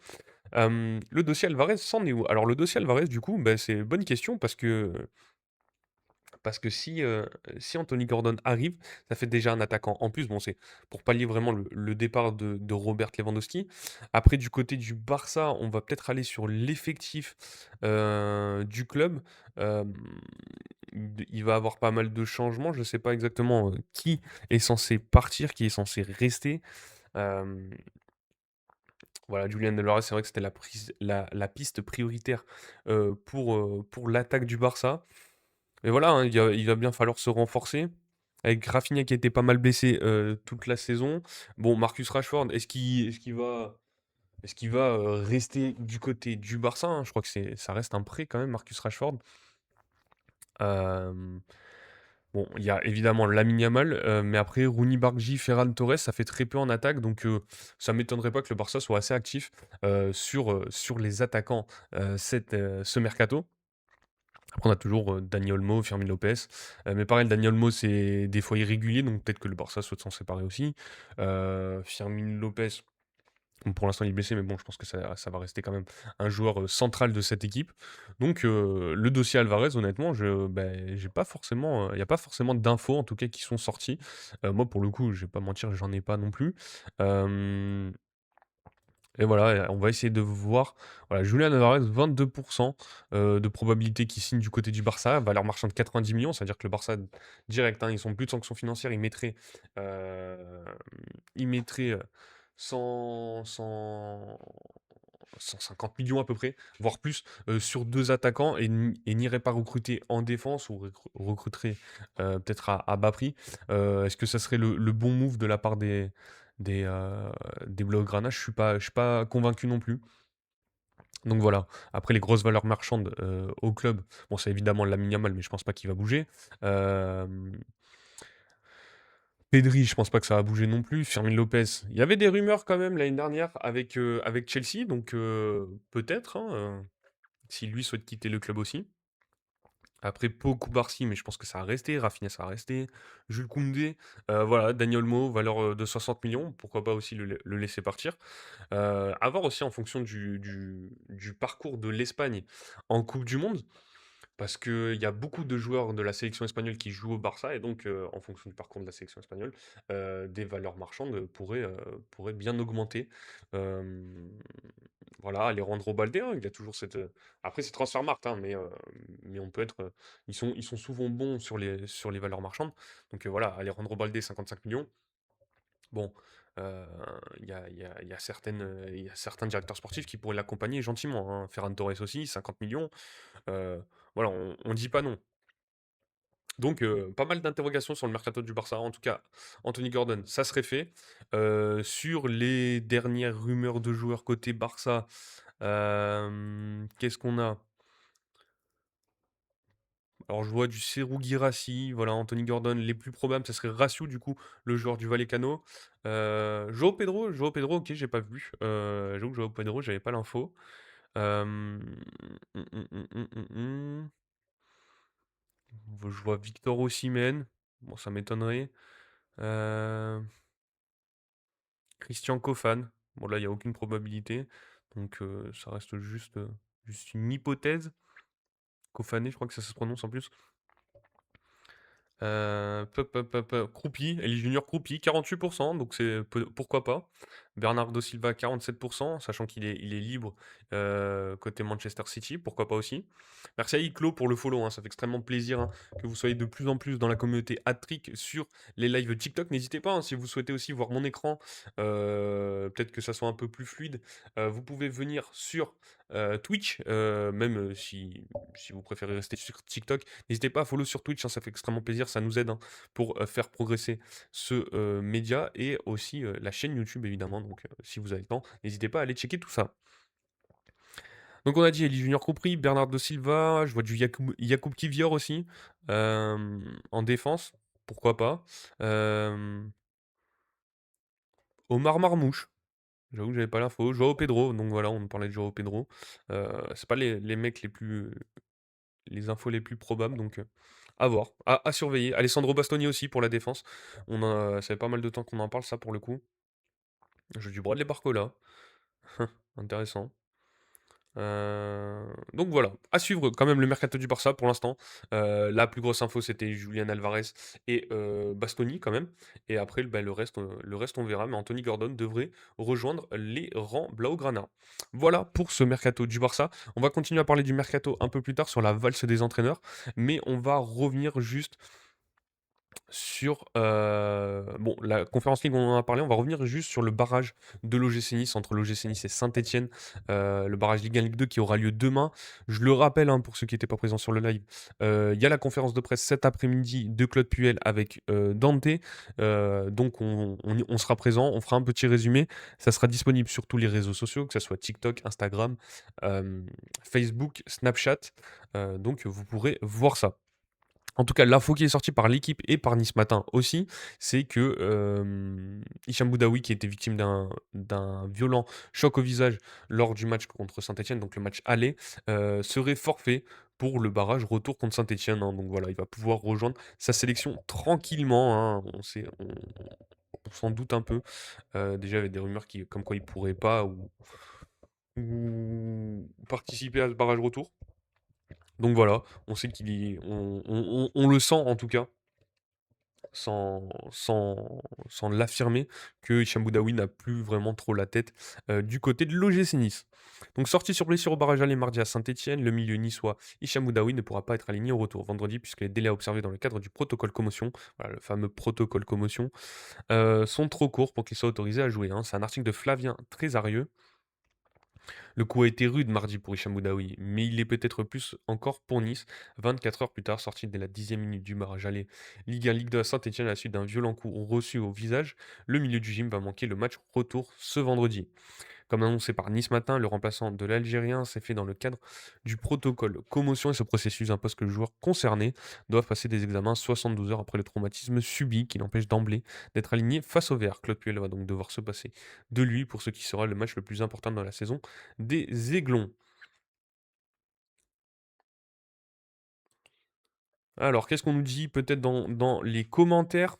Le dossier Alvarez, c'en est où? Alors le dossier Alvarez, du coup, bah, c'est bonne question parce que si Anthony Gordon arrive, ça fait déjà un attaquant en plus. Bon, c'est pour pallier vraiment le départ de Robert Lewandowski. Après, du côté du Barça, on va peut-être aller sur l'effectif du club. Hem, il va avoir pas mal de changements. Je ne sais pas exactement qui est censé partir, qui est censé rester. Hem, voilà, Julian Alvarez, c'est vrai que c'était la piste prioritaire pour l'attaque du Barça. Mais voilà, hein, il va bien falloir se renforcer. Avec Rafinha qui a été pas mal blessé toute la saison. Bon, Marcus Rashford, est-ce qu'il va rester du côté du Barça, hein? Je crois que ça reste un prêt quand même, Marcus Rashford. Euh, Bon, il y a évidemment Lamine Yamal, mais après Rooney Bargy, Ferran Torres, ça fait très peu en attaque, donc ça m'étonnerait pas que le Barça soit assez actif, sur les attaquants, ce mercato. Après on a toujours, Dani Olmo, Fermin Lopez, mais pareil Dani Olmo c'est des fois irrégulier, donc peut-être que le Barça souhaite s'en séparer aussi. Fermin Lopez, bon, pour l'instant, il est blessé, mais bon, je pense que ça va rester quand même un joueur central de cette équipe. Donc, le dossier Alvarez, honnêtement, j'ai pas forcément, il n'y a pas forcément d'infos, en tout cas, qui sont sorties. Moi, pour le coup, je vais pas mentir, j'en ai pas non plus. Euh, et voilà, on va essayer de voir. Voilà, Julian Alvarez, 22% de probabilité qu'il signe du côté du Barça, valeur marchande 90 millions, c'est-à-dire que le Barça, direct, hein, ils sont plus de sanctions financières, euh, ils mettraient 100, 100 150 millions à peu près, voire plus, sur deux attaquants et n'irait pas recruter en défense ou recruterait peut-être à bas prix. Est-ce que ça serait le bon move de la part des, euh, des Blaugrana? Je suis pas convaincu non plus. Donc voilà. Après, les grosses valeurs marchandes au club, bon, c'est évidemment Lamine Yamal, mais je pense pas qu'il va bouger. Euh, Pedri, je pense pas que ça va bouger non plus. Fermin Lopez, il y avait des rumeurs quand même l'année dernière avec Chelsea, donc peut-être, hein, si lui souhaite quitter le club aussi. Après, Pau, Koubarsi, mais je pense que ça va rester. Rafinha, ça va rester. Jules Koundé, voilà, Daniel Mo, valeur de 60 millions. Pourquoi pas aussi le laisser partir. À voir aussi en fonction du parcours de l'Espagne en Coupe du Monde. Parce qu'il y a beaucoup de joueurs de la sélection espagnole qui jouent au Barça, et donc en fonction du parcours de la sélection espagnole, des valeurs marchandes pourraient bien augmenter. Euh, voilà, Alejandro Balde, hein, il y a toujours cette. Après, c'est Transfermarkt, hein, mais on peut être. Ils sont souvent bons sur les valeurs marchandes. Donc voilà, Alejandro Balde, 55 millions. Bon, euh, il y a certains directeurs sportifs qui pourraient l'accompagner gentiment, hein. Ferran Torres aussi, 50 millions. Euh, voilà, on dit pas non. Donc, pas mal d'interrogations sur le mercato du Barça. En tout cas, Anthony Gordon, ça serait fait. Sur les dernières rumeurs de joueurs côté Barça, qu'est-ce qu'on a? Alors, je vois du Serhou Guirassy, voilà, Anthony Gordon. Les plus probables, ça serait Raciu, du coup, le joueur du Vallecano. João Pedro, ok, j'ai pas vu. J'avoue que João Pedro, j'avais pas l'info. Hum, hum, hum, hum, hum, hum. Je vois Victor Osimhen. Bon, ça m'étonnerait. Euh, Christian Kofan. Bon, là, il n'y a aucune probabilité. Donc, ça reste juste une hypothèse. Kofané, je crois que ça se prononce en plus. Croupi, Elie Junior Croupi, 48%, donc pourquoi pas. Bernardo Silva, 47%, sachant il est libre côté Manchester City, pourquoi pas aussi. Merci à Iclo pour le follow, hein, ça fait extrêmement plaisir, hein, que vous soyez de plus en plus dans la communauté Hattrick sur les lives TikTok. N'hésitez pas, hein, si vous souhaitez aussi voir mon écran, peut-être que ça soit un peu plus fluide, vous pouvez venir sur Twitch, même si vous préférez rester sur TikTok. N'hésitez pas à follow sur Twitch, hein, ça fait extrêmement plaisir, ça nous aide, hein, pour faire progresser ce média et aussi la chaîne YouTube évidemment. Donc si vous avez le temps, n'hésitez pas à aller checker tout ça. Donc on a dit Elie Junior compris, Bernardo Silva, je vois du Yacoub Kivior aussi en défense, pourquoi pas. Euh, Omar Marmouche, j'avoue que j'avais pas l'info. Joao Pedro, donc voilà, on nous parlait de Joao Pedro. C'est pas les mecs les infos les plus probables, donc à voir, à surveiller. Alessandro Bastoni aussi pour la défense. Ça fait pas mal de temps qu'on en parle, ça pour le coup. J'ai du Bradley Barcola. Intéressant. Donc voilà, à suivre quand même le mercato du Barça pour l'instant. La plus grosse info c'était Julian Alvarez et Bastoni quand même. Et après bah, le reste on verra. Mais Anthony Gordon devrait rejoindre les rangs Blaugrana. Voilà pour ce mercato du Barça. On va continuer à parler du mercato un peu plus tard sur la valse des entraîneurs. Mais on va revenir juste sur bon, la Conférence League, on en a parlé, on va revenir juste sur le barrage de l'OGC Nice entre l'OGC Nice et Saint-Etienne, le barrage Ligue 1 Ligue 2 qui aura lieu demain. Je le rappelle, hein, pour ceux qui n'étaient pas présents sur le live, il y a la conférence de presse cet après-midi de Claude Puel avec Dante. Donc on sera présent, on fera un petit résumé. Ça sera disponible sur tous les réseaux sociaux, que ce soit TikTok, Instagram, euh, Facebook, Snapchat. Donc vous pourrez voir ça. En tout cas, l'info qui est sortie par l'équipe et par Nice Matin aussi, c'est que, Hicham Boudaoui, qui était victime d'un violent choc au visage lors du match contre Saint-Étienne, donc le match aller, serait forfait pour le barrage retour contre Saint-Étienne, hein. Donc voilà, il va pouvoir rejoindre sa sélection tranquillement, hein. On s'en doute un peu. Déjà, il y avait des rumeurs qui comme quoi il pourrait pas ou participer à ce barrage retour. Donc voilà, on sait qu'il y on le sent en tout cas, sans l'affirmer, que Hicham Boudaoui n'a plus vraiment trop la tête, du côté de l'OGC Nice. Donc sortie sur blessure au barrage aller mardi à Saint-Étienne, le milieu niçois Hicham Boudaoui ne pourra pas être aligné au retour vendredi puisque les délais à observer dans le cadre du protocole commotion, voilà le fameux protocole commotion, sont trop courts pour qu'il soit autorisé à jouer, hein. C'est un article de Flavien Trésarieux. Le coup a été rude mardi pour Hicham Boudaoui, mais il est peut-être plus encore pour Nice. 24 heures plus tard, sorti dès la 10e minute du barrage aller Ligue 1 Ligue 2 à Saint-Etienne à la suite d'un violent coup reçu au visage, le milieu du gym va manquer le match retour ce vendredi. Comme annoncé par Nice Matin, le remplaçant de l'Algérien s'est fait dans le cadre du protocole commotion et ce processus impose que le joueur concerné doive passer des examens 72 heures après le traumatisme subi qui l'empêche d'emblée d'être aligné face au vert. Claude Puel va donc devoir se passer de lui pour ce qui sera le match le plus important dans la saison des Aiglons. Alors, qu'est-ce qu'on nous dit peut-être dans les commentaires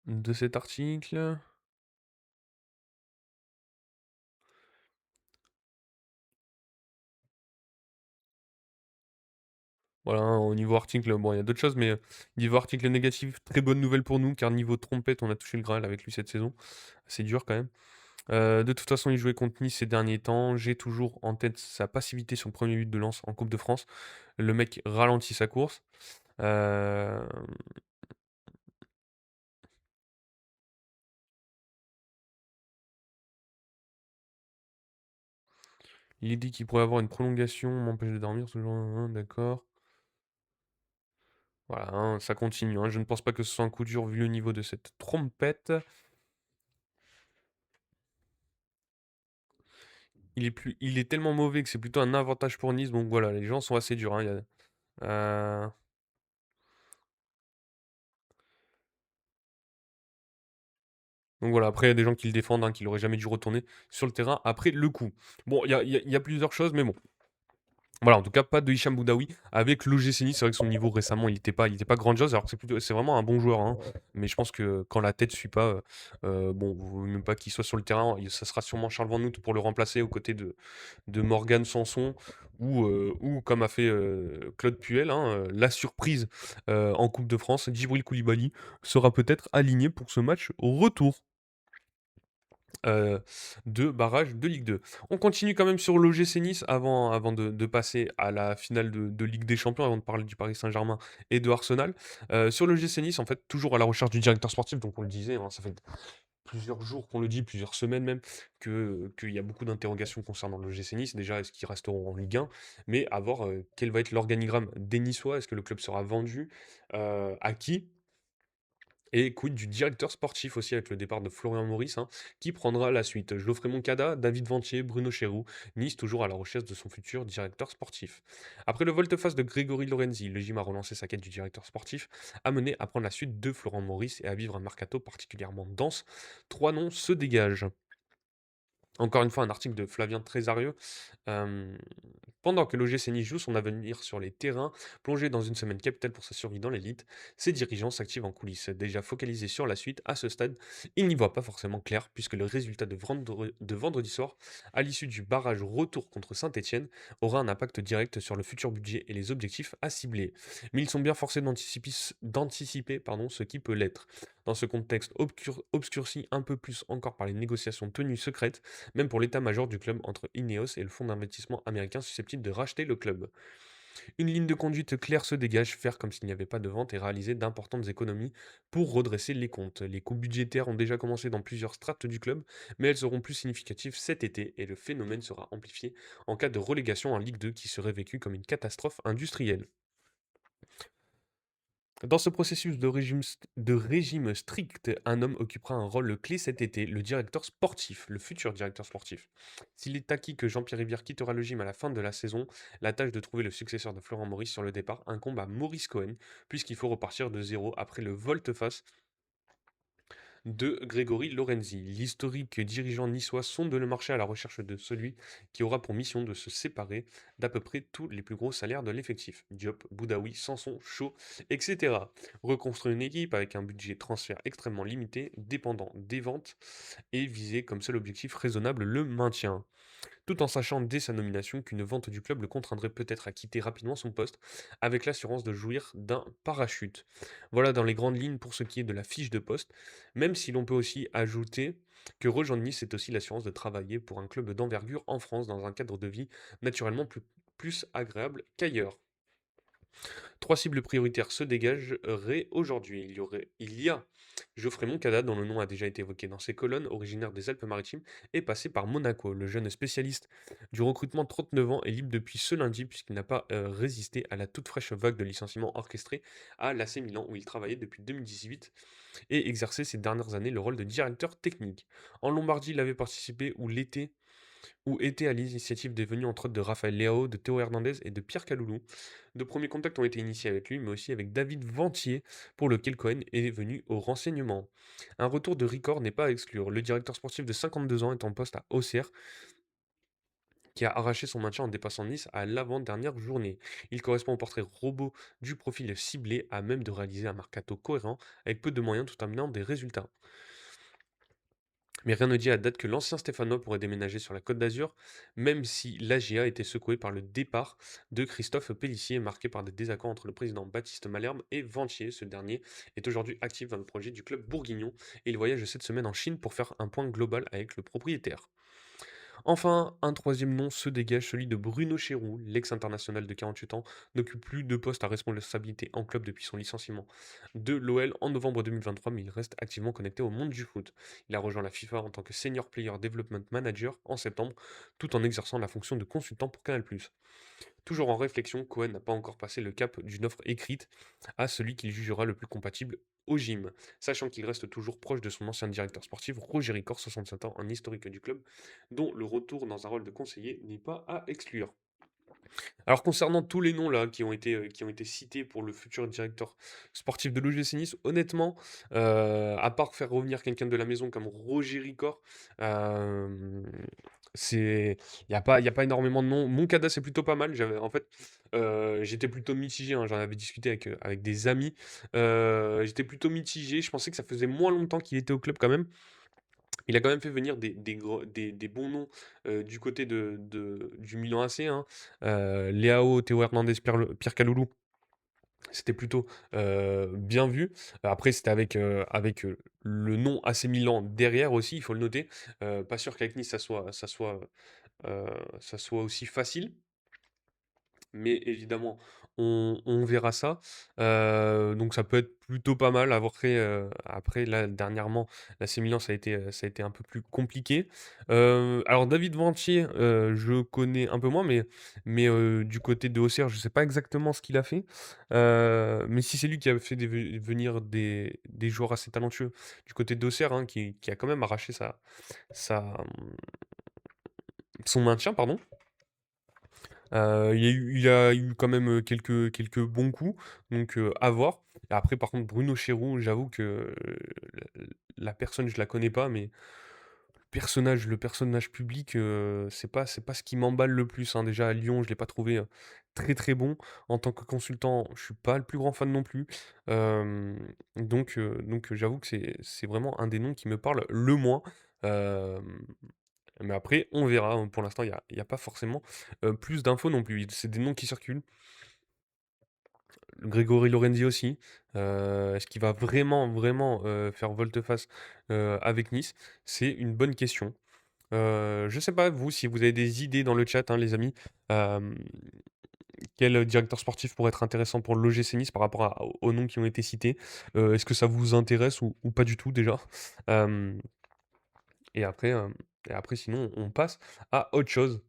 de cet article? Voilà, hein, au niveau article, bon, il y a d'autres choses, mais niveau article négatif, très bonne nouvelle pour nous, car niveau trompette, on a touché le Graal avec lui cette saison. C'est dur quand même. De toute façon, il jouait contre Nice ces derniers temps. J'ai toujours en tête sa passivité sur le premier but de lance en Coupe de France. Le mec ralentit sa course. Euh, il dit qu'il pourrait avoir une prolongation, m'empêche de dormir, ce genre, d'accord. Voilà, hein, ça continue, hein. Je ne pense pas que ce soit un coup dur vu le niveau de cette trompette. Il est tellement mauvais que c'est plutôt un avantage pour Nice. Donc voilà, les gens sont assez durs, hein. Euh, donc voilà, après, il y a des gens qui le défendent, hein, qu'il aurait jamais dû retourner sur le terrain après le coup. Bon, il y a plusieurs choses, mais bon. Voilà, en tout cas, pas de Hicham Boudaoui avec l'OGC Nice. C'est vrai que son niveau récemment, il était pas grandiose. Alors que c'est vraiment un bon joueur, hein. Mais je pense que quand la tête suit pas, bon, vaut mieux pas qu'il soit sur le terrain. Ça sera sûrement Charles Van Hout pour le remplacer aux côtés de Morgan Sanson ou comme a fait Claude Puel, hein, la surprise en Coupe de France. Djibril Koulibaly sera peut-être aligné pour ce match au retour heu, de barrage de Ligue 2. On continue quand même sur l'OGC Nice avant de passer à la finale de Ligue des Champions, avant de parler du Paris Saint-Germain et de Arsenal. Sur l'OGC Nice, en fait, toujours à la recherche du directeur sportif, donc on le disait, hein, ça fait plusieurs jours qu'on le dit, plusieurs semaines même, qu'il y a beaucoup d'interrogations concernant l'OGC Nice. Déjà, est-ce qu'ils resteront en Ligue 1? Mais à voir, quel va être l'organigramme des Niçois? Est-ce que le club sera vendu? À qui? Et quid du directeur sportif aussi avec le départ de Florian Maurice, hein, qui prendra la suite. Geoffrey Moncada, David Ventier, Bruno Chéroux, Nice toujours à la recherche de son futur directeur sportif. Après le volte-face de Grégory Lorenzi, le gym a relancé sa quête du directeur sportif, amené à prendre la suite de Florent Maurice et à vivre un mercato particulièrement dense. Trois noms se dégagent. Encore une fois, un article de Flavien Trésarieux. Euh, Pendant que l'OGC Nice joue son avenir sur les terrains, plongé dans une semaine capitale pour sa survie dans l'élite, ses dirigeants s'activent en coulisses. Déjà focalisés sur la suite, à ce stade, ils n'y voient pas forcément clair, puisque le résultat de vendredi soir, à l'issue du barrage retour contre Saint-Etienne, aura un impact direct sur le futur budget et les objectifs à cibler. Mais ils sont bien forcés d'anticiper ce qui peut l'être. Dans ce contexte obscurci un peu plus encore par les négociations tenues secrètes, même pour l'état-major du club entre Ineos et le fonds d'investissement américain susceptible de racheter le club. Une ligne de conduite claire se dégage, faire comme s'il n'y avait pas de vente et réaliser d'importantes économies pour redresser les comptes. Les coupes budgétaires ont déjà commencé dans plusieurs strates du club, mais elles seront plus significatives cet été et le phénomène sera amplifié en cas de relégation en Ligue 2 qui serait vécu comme une catastrophe industrielle. Dans ce processus de régime strict, un homme occupera un rôle clé cet été, le directeur sportif, le futur directeur sportif. S'il est acquis que Jean-Pierre Rivière quittera le gym à la fin de la saison, la tâche de trouver le successeur de Florent Maurice sur le départ incombe à Maurice Cohen, puisqu'il faut repartir de zéro après le volte-face de Grégory Lorenzi. L'historique dirigeant niçois sonde le marché à la recherche de celui qui aura pour mission de se séparer d'à peu près tous les plus gros salaires de l'effectif. Diop, Boudaoui, Sanson, Chaud, etc. Reconstruire une équipe avec un budget transfert extrêmement limité, dépendant des ventes et viser comme seul objectif raisonnable le maintien, tout en sachant dès sa nomination qu'une vente du club le contraindrait peut-être à quitter rapidement son poste, avec l'assurance de jouir d'un parachute. Voilà dans les grandes lignes pour ce qui est de la fiche de poste, même si l'on peut aussi ajouter que rejoindre Nice, c'est aussi l'assurance de travailler pour un club d'envergure en France dans un cadre de vie naturellement plus agréable qu'ailleurs. Trois cibles prioritaires se dégageraient aujourd'hui. Il y a Geoffrey Moncada, dont le nom a déjà été évoqué dans ces colonnes, originaire des Alpes-Maritimes et passé par Monaco. Le jeune spécialiste du recrutement de 39 ans est libre depuis ce lundi puisqu'il n'a pas résisté à la toute fraîche vague de licenciements orchestrés à l'AC Milan où il travaillait depuis 2018 et exerçait ces dernières années le rôle de directeur technique. En Lombardie, il avait participé où était à l'initiative des venues entre autres de Raphaël Leao, de Théo Hernandez et de Pierre Caloulou. De premiers contacts ont été initiés avec lui, mais aussi avec David Ventier, pour lequel Cohen est venu au renseignement. Un retour de Ricord n'est pas à exclure. Le directeur sportif de 52 ans est en poste à Auxerre, qui a arraché son maintien en dépassant Nice à l'avant-dernière journée. Il correspond au portrait robot du profil ciblé à même de réaliser un mercato cohérent avec peu de moyens tout en amenant des résultats. Mais rien ne dit à date que l'ancien Stéphanois pourrait déménager sur la Côte d'Azur, même si l'AGA était secoué par le départ de Christophe Pélissier, marqué par des désaccords entre le président Baptiste Malherbe et Ventier. Ce dernier est aujourd'hui actif dans le projet du club bourguignon et il voyage cette semaine en Chine pour faire un point global avec le propriétaire. Enfin, un troisième nom se dégage, celui de Bruno Chéroux, l'ex-international de 48 ans, n'occupe plus de poste à responsabilité en club depuis son licenciement de l'OL en novembre 2023, mais il reste activement connecté au monde du foot. Il a rejoint la FIFA en tant que Senior Player Development Manager en septembre, tout en exerçant la fonction de consultant pour Canal+. Toujours en réflexion, Cohen n'a pas encore passé le cap d'une offre écrite à celui qu'il jugera le plus compatible au gym, sachant qu'il reste toujours proche de son ancien directeur sportif, Roger Ricor, 67 ans, un historique du club, dont le retour dans un rôle de conseiller n'est pas à exclure. Alors concernant tous les noms là qui ont été cités pour le futur directeur sportif de l'OGC Nice, honnêtement, à part faire revenir quelqu'un de la maison comme Roger Ricor, hem, c'est il y a pas énormément de noms. Moncada, c'est plutôt pas mal. J'étais plutôt mitigé, hein, j'en avais discuté avec des amis. J'étais plutôt mitigé, je pensais que ça faisait moins longtemps qu'il était au club quand même. Il a quand même fait venir des bons noms, du côté du Milan AC, hein. Leao, Théo Hernandez, Pierre Kaloulou, c'était plutôt, bien vu. Après c'était avec le nom AC Milan derrière aussi, il faut le noter. Pas sûr qu'avec Nice heu, ça soit aussi facile. Mais évidemment, on verra ça. Donc ça peut être plutôt pas mal. Après là, dernièrement, l'AC Milan, ça a été un peu plus compliqué. Alors David Ventier, je connais un peu moins, mais du côté de Auxerre, je sais pas exactement ce qu'il a fait. Mais si c'est lui qui a fait venir des joueurs assez talentueux du côté d'Auxerre, hein, qui a quand même arraché son maintien, pardon. Il a eu quand même, quelques bons coups, donc à voir. Et après par contre Bruno Chéroux, j'avoue que, la personne je la connais pas, mais le personnage public, c'est pas ce qui m'emballe le plus, hein. Déjà à Lyon, je l'ai pas trouvé, très, très bon. En tant que consultant, je suis pas le plus grand fan non plus. J'avoue que c'est vraiment un des noms qui me parle le moins. Hem mais après, on verra, hein. Pour l'instant, il y a pas forcément, plus d'infos non plus. C'est des noms qui circulent. Grégory Lorenzi aussi. Est-ce qu'il va vraiment, vraiment, faire volte-face, avec Nice? C'est une bonne question. Je sais pas vous, si vous avez des idées dans le chat, hein, les amis. Hem, Quel directeur sportif pourrait être intéressant pour l'OGC Nice par rapport aux noms qui ont été cités? Est-ce que ça vous intéresse ou pas du tout déjà? Hem et après, hem et après sinon on passe à autre chose.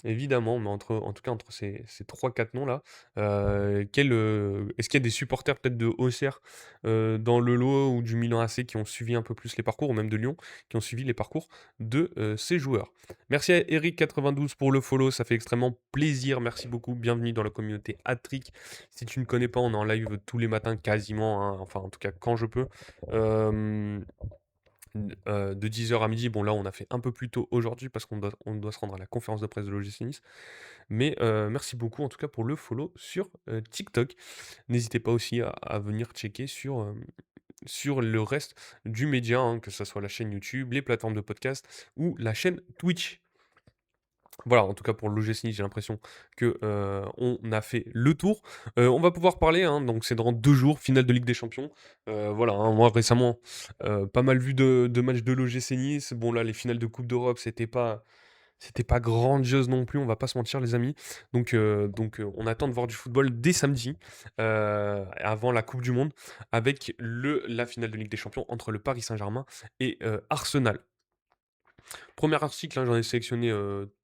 Évidemment, mais en tout cas entre ces 3-4 noms-là, est-ce qu'il y a des supporters peut-être de Auxerre, dans le lot ou du Milan AC qui ont suivi un peu plus les parcours ou même de Lyon, qui ont suivi les parcours de, ces joueurs? Merci à Eric92 pour le follow, ça fait extrêmement plaisir, merci beaucoup, bienvenue dans la communauté Hat-Trick. Si tu ne connais pas, on est en live tous les matins quasiment, hein, enfin en tout cas quand je peux. Hem de 10 heures à midi. Bon, là, on a fait un peu plus tôt aujourd'hui parce qu'on doit se rendre à la conférence de presse de l'OGC Nice. Mais merci beaucoup en tout cas pour le follow sur TikTok. N'hésitez pas aussi à venir checker sur le reste du média, hein, que ce soit la chaîne YouTube, les plateformes de podcast ou la chaîne Twitch. Voilà, en tout cas pour l'OGC Nice, j'ai l'impression que on a fait le tour. On va pouvoir parler, hein, donc c'est dans 2 jours, finale de Ligue des Champions. Voilà, hein, moi récemment, pas mal vu de matchs de l'OGC Nice. Bon là, les finales de Coupe d'Europe, c'était pas grandiose non plus, on va pas se mentir les amis. Donc on attend de voir du football dès samedi, avant la Coupe du monde, avec la finale de Ligue des Champions entre le Paris Saint-Germain et Arsenal. Premier article, hein, j'en ai sélectionné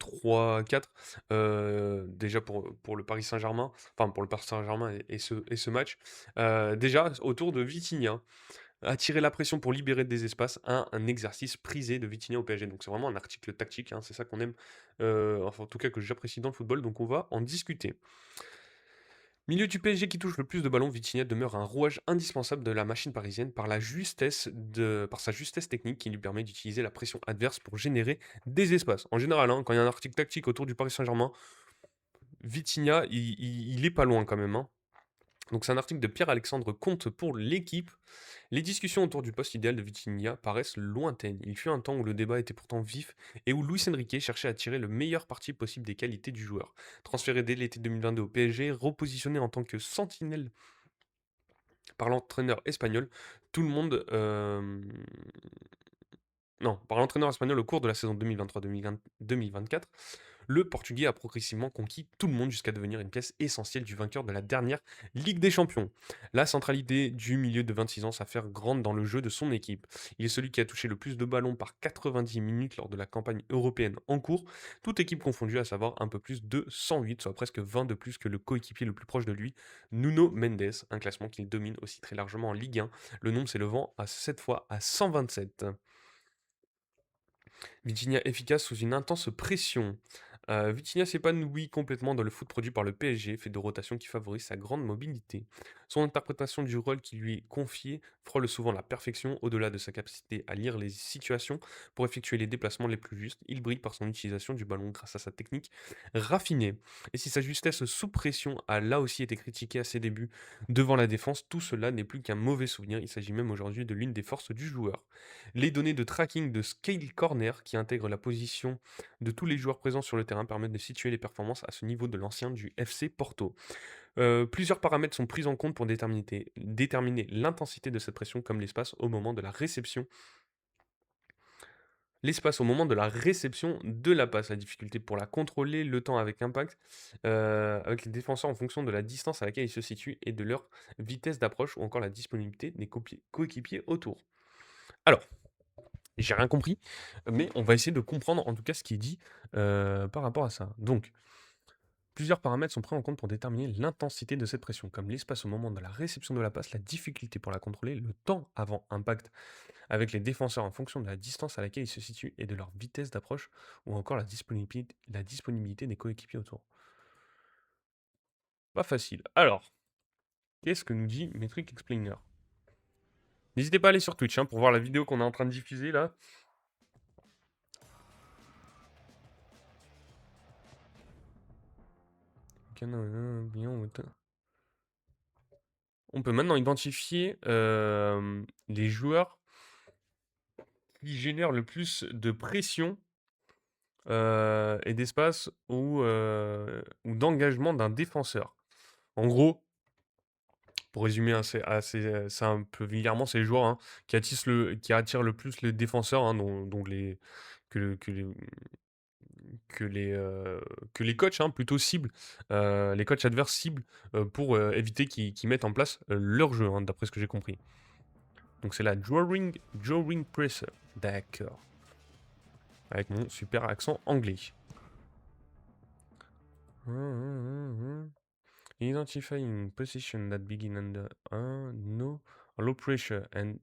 3-4. Déjà pour le Paris Saint-Germain, enfin pour le Paris Saint-Germain et ce match. Déjà, autour de Vitinha, attirer la pression pour libérer des espaces, un exercice prisé de Vitinha au PSG. Donc c'est vraiment un article tactique, hein, c'est ça qu'on aime, enfin en tout cas que j'apprécie dans le football, donc on va en discuter. Milieu du PSG qui touche le plus de ballons, Vitinha demeure un rouage indispensable de la machine parisienne par sa justesse technique qui lui permet d'utiliser la pression adverse pour générer des espaces. En général, hein, quand il y a un article tactique autour du Paris Saint-Germain, Vitinha, il est pas loin quand même, hein. Donc c'est un article de Pierre-Alexandre Comte pour l'équipe. Les discussions autour du poste idéal de Vitinha paraissent lointaines. Il fut un temps où le débat était pourtant vif et où Luis Enrique cherchait à tirer le meilleur parti possible des qualités du joueur. Transféré dès l'été 2022 au PSG, repositionné en tant que sentinelle par l'entraîneur espagnol, tout le monde, non, par l'entraîneur espagnol au cours de la saison 2023-2024, le Portugais a progressivement conquis tout le monde jusqu'à devenir une pièce essentielle du vainqueur de la dernière Ligue des Champions. La centralité du milieu de 26 ans s'affaire grande dans le jeu de son équipe. Il est celui qui a touché le plus de ballons par 90 minutes lors de la campagne européenne en cours, toute équipe confondue, à savoir un peu plus de 108, soit presque 20 de plus que le coéquipier le plus proche de lui, Nuno Mendes, un classement qu'il domine aussi très largement en Ligue 1, le nombre s'élevant à 7 fois à 127. Vitinha efficace sous une intense pression. Vitinha s'épanouit complètement dans le foot produit par le PSG, fait de rotation qui favorise sa grande mobilité. Son interprétation du rôle qui lui est confié frôle souvent la perfection, au-delà de sa capacité à lire les situations pour effectuer les déplacements les plus justes. Il brille par son utilisation du ballon grâce à sa technique raffinée. Et si sa justesse sous pression a là aussi été critiquée à ses débuts devant la défense, tout cela n'est plus qu'un mauvais souvenir. Il s'agit même aujourd'hui de l'une des forces du joueur. Les données de tracking de Scale Corner, qui intègrent la position de tous les joueurs présents sur le terrain, permettent de situer les performances à ce niveau de l'ancien du FC Porto. Plusieurs paramètres sont pris en compte pour déterminer l'intensité de cette pression, comme l'espace au moment de la réception. L'espace au moment de la réception de la passe, la difficulté pour la contrôler, le temps avec impact, avec les défenseurs en fonction de la distance à laquelle ils se situent et de leur vitesse d'approche ou encore la disponibilité des coéquipiers autour. Alors, j'ai rien compris, mais on va essayer de comprendre en tout cas ce qui est dit par rapport à ça. Donc, plusieurs paramètres sont pris en compte pour déterminer l'intensité de cette pression, comme l'espace au moment de la réception de la passe, la difficulté pour la contrôler, le temps avant impact avec les défenseurs en fonction de la distance à laquelle ils se situent et de leur vitesse d'approche, ou encore la disponibilité des coéquipiers autour. Pas facile. Alors, qu'est-ce que nous dit Metric Explainer? N'hésitez pas à aller sur Twitch, hein, pour voir la vidéo qu'on est en train de diffuser là. On peut maintenant identifier les joueurs qui génèrent le plus de pression et d'espace ou d'engagement d'un défenseur. En gros, pour résumer c'est un peu vulgairement, c'est les joueurs, hein, qui attirent le plus les défenseurs, hein, dont que, que les, que les coachs, hein, plutôt ciblent, les coachs adverses ciblent pour éviter qu'ils mettent en place leur jeu, hein, d'après ce que j'ai compris. Donc c'est la drawing presser. D'accord. Avec mon super accent anglais. Identifying position that begin under no low pressure and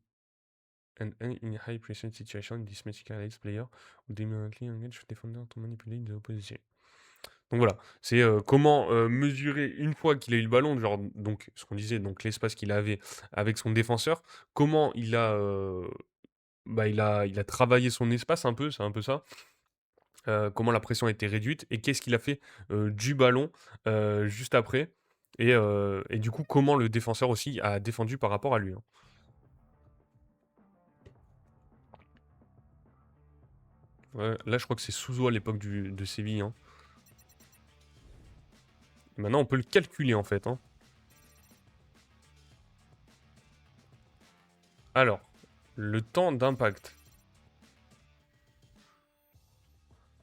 in high pressure situation, this magicalized player would immediately engage defender to manipulate the opposition. Donc voilà, c'est comment mesurer une fois qu'il a eu le ballon, genre donc ce qu'on disait, donc l'espace qu'il avait avec son défenseur, comment il a travaillé son espace un peu, c'est un peu ça. Comment la pression a été réduite et qu'est-ce qu'il a fait du ballon juste après. Et du coup, comment le défenseur aussi a défendu par rapport à lui, hein. Ouais, là, je crois que c'est Souzo à l'époque de Séville, hein. Maintenant, on peut le calculer en fait, hein. Alors, le temps d'impact.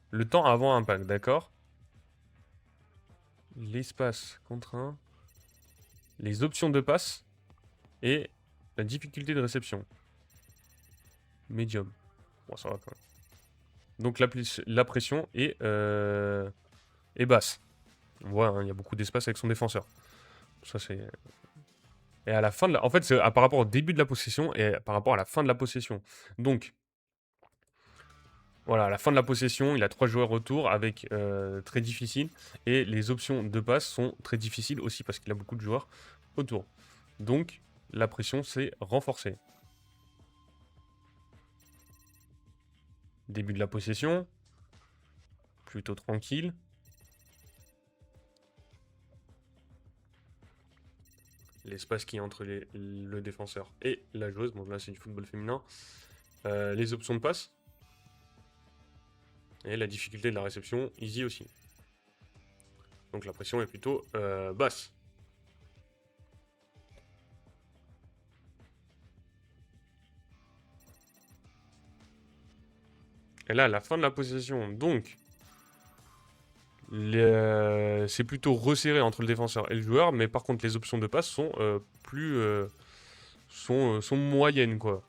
Le temps avant impact, d'accord. L'espace contraint. Les options de passe. Et la difficulté de réception. Medium. Bon, ça va quand même. Donc la pression est basse. On voit, hein, il y a beaucoup d'espace avec son défenseur. Ça, c'est. Et à la fin de la. En fait, c'est par rapport au début de la possession et par rapport à la fin de la possession. Donc, voilà, à la fin de la possession, il a 3 joueurs autour avec très difficile. Et les options de passe sont très difficiles aussi parce qu'il a beaucoup de joueurs autour. Donc, la pression s'est renforcée. Début de la possession. Plutôt tranquille. L'espace qui est entre le défenseur et la joueuse. Bon, là, c'est du football féminin. Les options de passe. Et la difficulté de la réception, easy aussi. Donc la pression est plutôt basse. Et là, à la fin de la possession, donc, c'est plutôt resserré entre le défenseur et le joueur, mais par contre, les options de passe sont sont moyennes, quoi.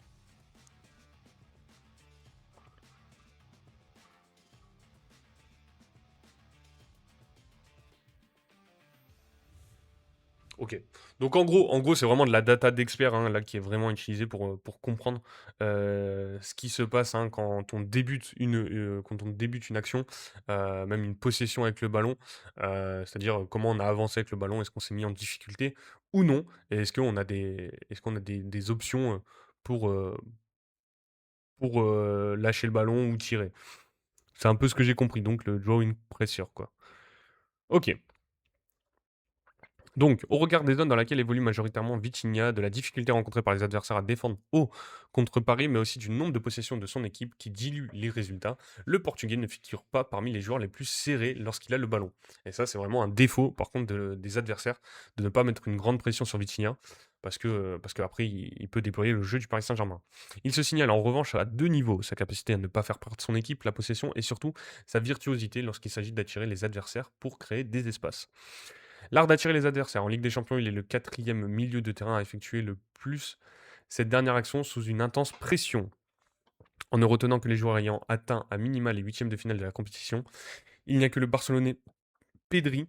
Ok. Donc en gros, c'est vraiment de la data d'expert hein, là qui est vraiment utilisée pour comprendre ce qui se passe hein, quand on débute une action, même une possession avec le ballon, c'est-à-dire comment on a avancé avec le ballon, est-ce qu'on s'est mis en difficulté ou non, et est-ce qu'on a des options pour lâcher le ballon ou tirer. C'est un peu ce que j'ai compris, donc le drawing pressure quoi. Ok. Donc, au regard des zones dans lesquelles évolue majoritairement Vitinha, de la difficulté rencontrée par les adversaires à défendre haut contre Paris, mais aussi du nombre de possessions de son équipe qui dilue les résultats, le Portugais ne figure pas parmi les joueurs les plus serrés lorsqu'il a le ballon. Et ça, c'est vraiment un défaut, par contre, des adversaires, de ne pas mettre une grande pression sur Vitinha, parce qu'après, il peut déployer le jeu du Paris Saint-Germain. Il se signale en revanche à deux niveaux, sa capacité à ne pas faire perdre son équipe, la possession, et surtout sa virtuosité lorsqu'il s'agit d'attirer les adversaires pour créer des espaces. L'art d'attirer les adversaires. En Ligue des Champions, il est le quatrième milieu de terrain à effectuer le plus cette dernière action sous une intense pression. En ne retenant que les joueurs ayant atteint à minima les huitièmes de finale de la compétition, il n'y a que le Barcelonais Pedri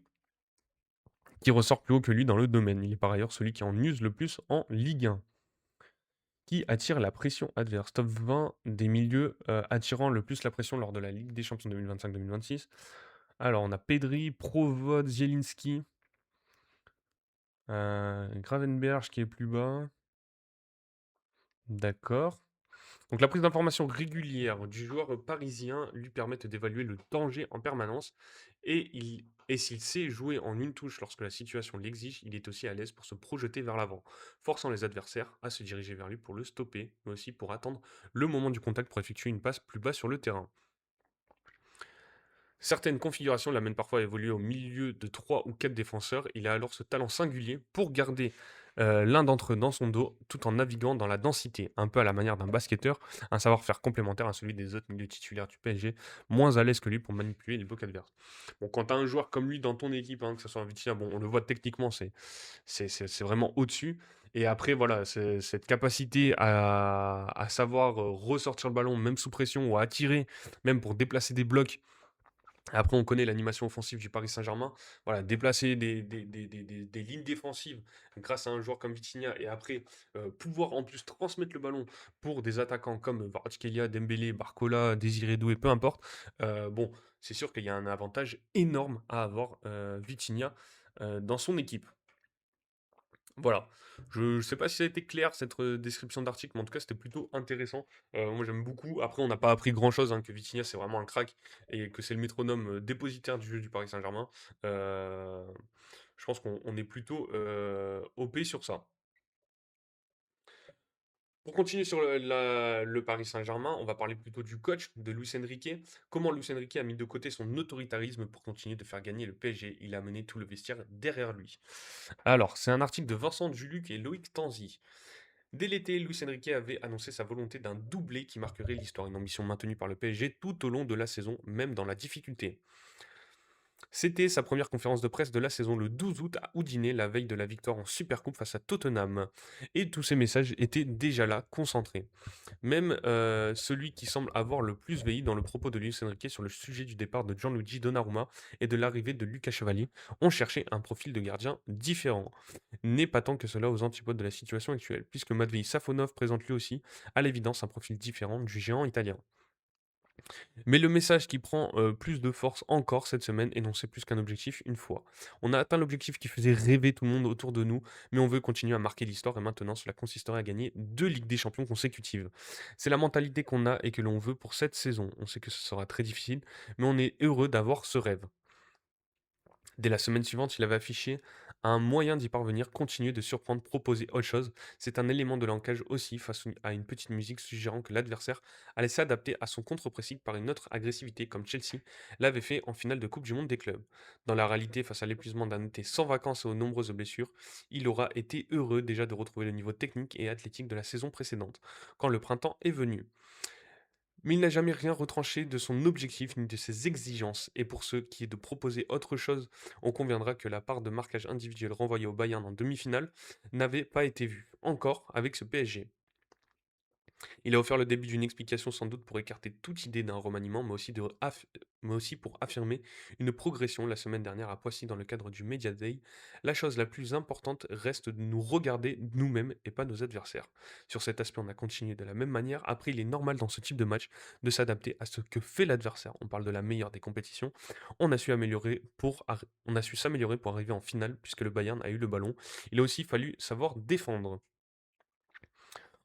qui ressort plus haut que lui dans le domaine. Il est par ailleurs celui qui en use le plus en Ligue 1. Qui attire la pression adverse. Top 20 des milieux attirant le plus la pression lors de la Ligue des Champions 2025-2026. Alors, on a Pedri, Provod, Zielinski, Gravenberch qui est plus bas. D'accord. Donc la prise d'information régulière du joueur parisien lui permet d'évaluer le danger en permanence et s'il sait jouer en une touche lorsque la situation l'exige, il est aussi à l'aise pour se projeter vers l'avant, forçant les adversaires à se diriger vers lui pour le stopper, mais aussi pour attendre le moment du contact pour effectuer une passe plus bas sur le terrain. Certaines configurations l'amènent parfois à évoluer au milieu de 3 ou 4 défenseurs. Il a alors ce talent singulier pour garder l'un d'entre eux dans son dos tout en naviguant dans la densité, un peu à la manière d'un basketteur, un savoir-faire complémentaire à celui des autres milieux titulaires du PSG, moins à l'aise que lui pour manipuler les blocs adverses. Bon, quand tu as un joueur comme lui dans ton équipe, hein, que ce soit un Vitinha, bon, on le voit techniquement, c'est vraiment au-dessus. Et après, voilà, cette capacité à savoir ressortir le ballon, même sous pression, ou à attirer, même pour déplacer des blocs Après, on connaît l'animation offensive du Paris Saint-Germain. Voilà, déplacer des lignes défensives grâce à un joueur comme Vitinha et après pouvoir en plus transmettre le ballon pour des attaquants comme Kvaratskhelia, Dembélé, Barcola, Désiré Doué, peu importe. Bon, c'est sûr qu'il y a un avantage énorme à avoir Vitinha dans son équipe. Voilà. Je ne sais pas si ça a été clair cette description d'article, mais en tout cas c'était plutôt intéressant. Moi j'aime beaucoup. Après on n'a pas appris grand-chose, hein, que Vitinha c'est vraiment un crack et que c'est le métronome dépositaire du jeu du Paris Saint-Germain. Euh, je pense qu'on est plutôt OP sur ça. Pour continuer sur le Paris Saint-Germain, on va parler plutôt du coach de Luis Enrique. Comment Luis Enrique a mis de côté son autoritarisme pour continuer de faire gagner le PSG. Il a mené tout le vestiaire derrière lui. Alors, c'est un article de Vincent Duluc et Loïc Tanzi. Dès l'été, Luis Enrique avait annoncé sa volonté d'un doublé qui marquerait l'histoire, une ambition maintenue par le PSG tout au long de la saison, même dans la difficulté. C'était sa première conférence de presse de la saison le 12 août à Houdinée, la veille de la victoire en Supercoupe face à Tottenham. Et tous ces messages étaient déjà là, concentrés. Même celui qui semble avoir le plus veillé dans le propos de Luis Enrique sur le sujet du départ de Gianluigi Donnarumma et de l'arrivée de Lucas Chevalier ont cherché un profil de gardien différent. N'est pas tant que cela aux antipodes de la situation actuelle, puisque Matvei Safonov présente lui aussi, à l'évidence, un profil différent du géant italien. Mais le message qui prend plus de force encore cette semaine est non, c'est plus qu'un objectif une fois. On a atteint l'objectif qui faisait rêver tout le monde autour de nous, mais on veut continuer à marquer l'histoire et maintenant cela consisterait à gagner 2 Ligues des Champions consécutives. C'est la mentalité qu'on a et que l'on veut pour cette saison. On sait que ce sera très difficile, mais on est heureux d'avoir ce rêve. Dès la semaine suivante, il avait affiché un moyen d'y parvenir, continuer de surprendre, proposer autre chose. C'est un élément de langage aussi face à une petite musique suggérant que l'adversaire allait s'adapter à son contre-pressing par une autre agressivité comme Chelsea l'avait fait en finale de Coupe du Monde des clubs. Dans la réalité, face à l'épuisement d'un été sans vacances et aux nombreuses blessures, il aura été heureux déjà de retrouver le niveau technique et athlétique de la saison précédente, quand le printemps est venu. Mais il n'a jamais rien retranché de son objectif ni de ses exigences, et pour ce qui est de proposer autre chose, on conviendra que la part de marquage individuel renvoyée au Bayern en demi-finale n'avait pas été vue, encore avec ce PSG. Il a offert le début d'une explication sans doute pour écarter toute idée d'un remaniement, mais aussi pour affirmer une progression la semaine dernière à Poissy dans le cadre du Media Day. La chose la plus importante reste de nous regarder nous-mêmes et pas nos adversaires. Sur cet aspect, on a continué de la même manière. Après, il est normal dans ce type de match de s'adapter à ce que fait l'adversaire. On parle de la meilleure des compétitions. On a su s'améliorer pour arriver en finale puisque le Bayern a eu le ballon. Il a aussi fallu savoir défendre.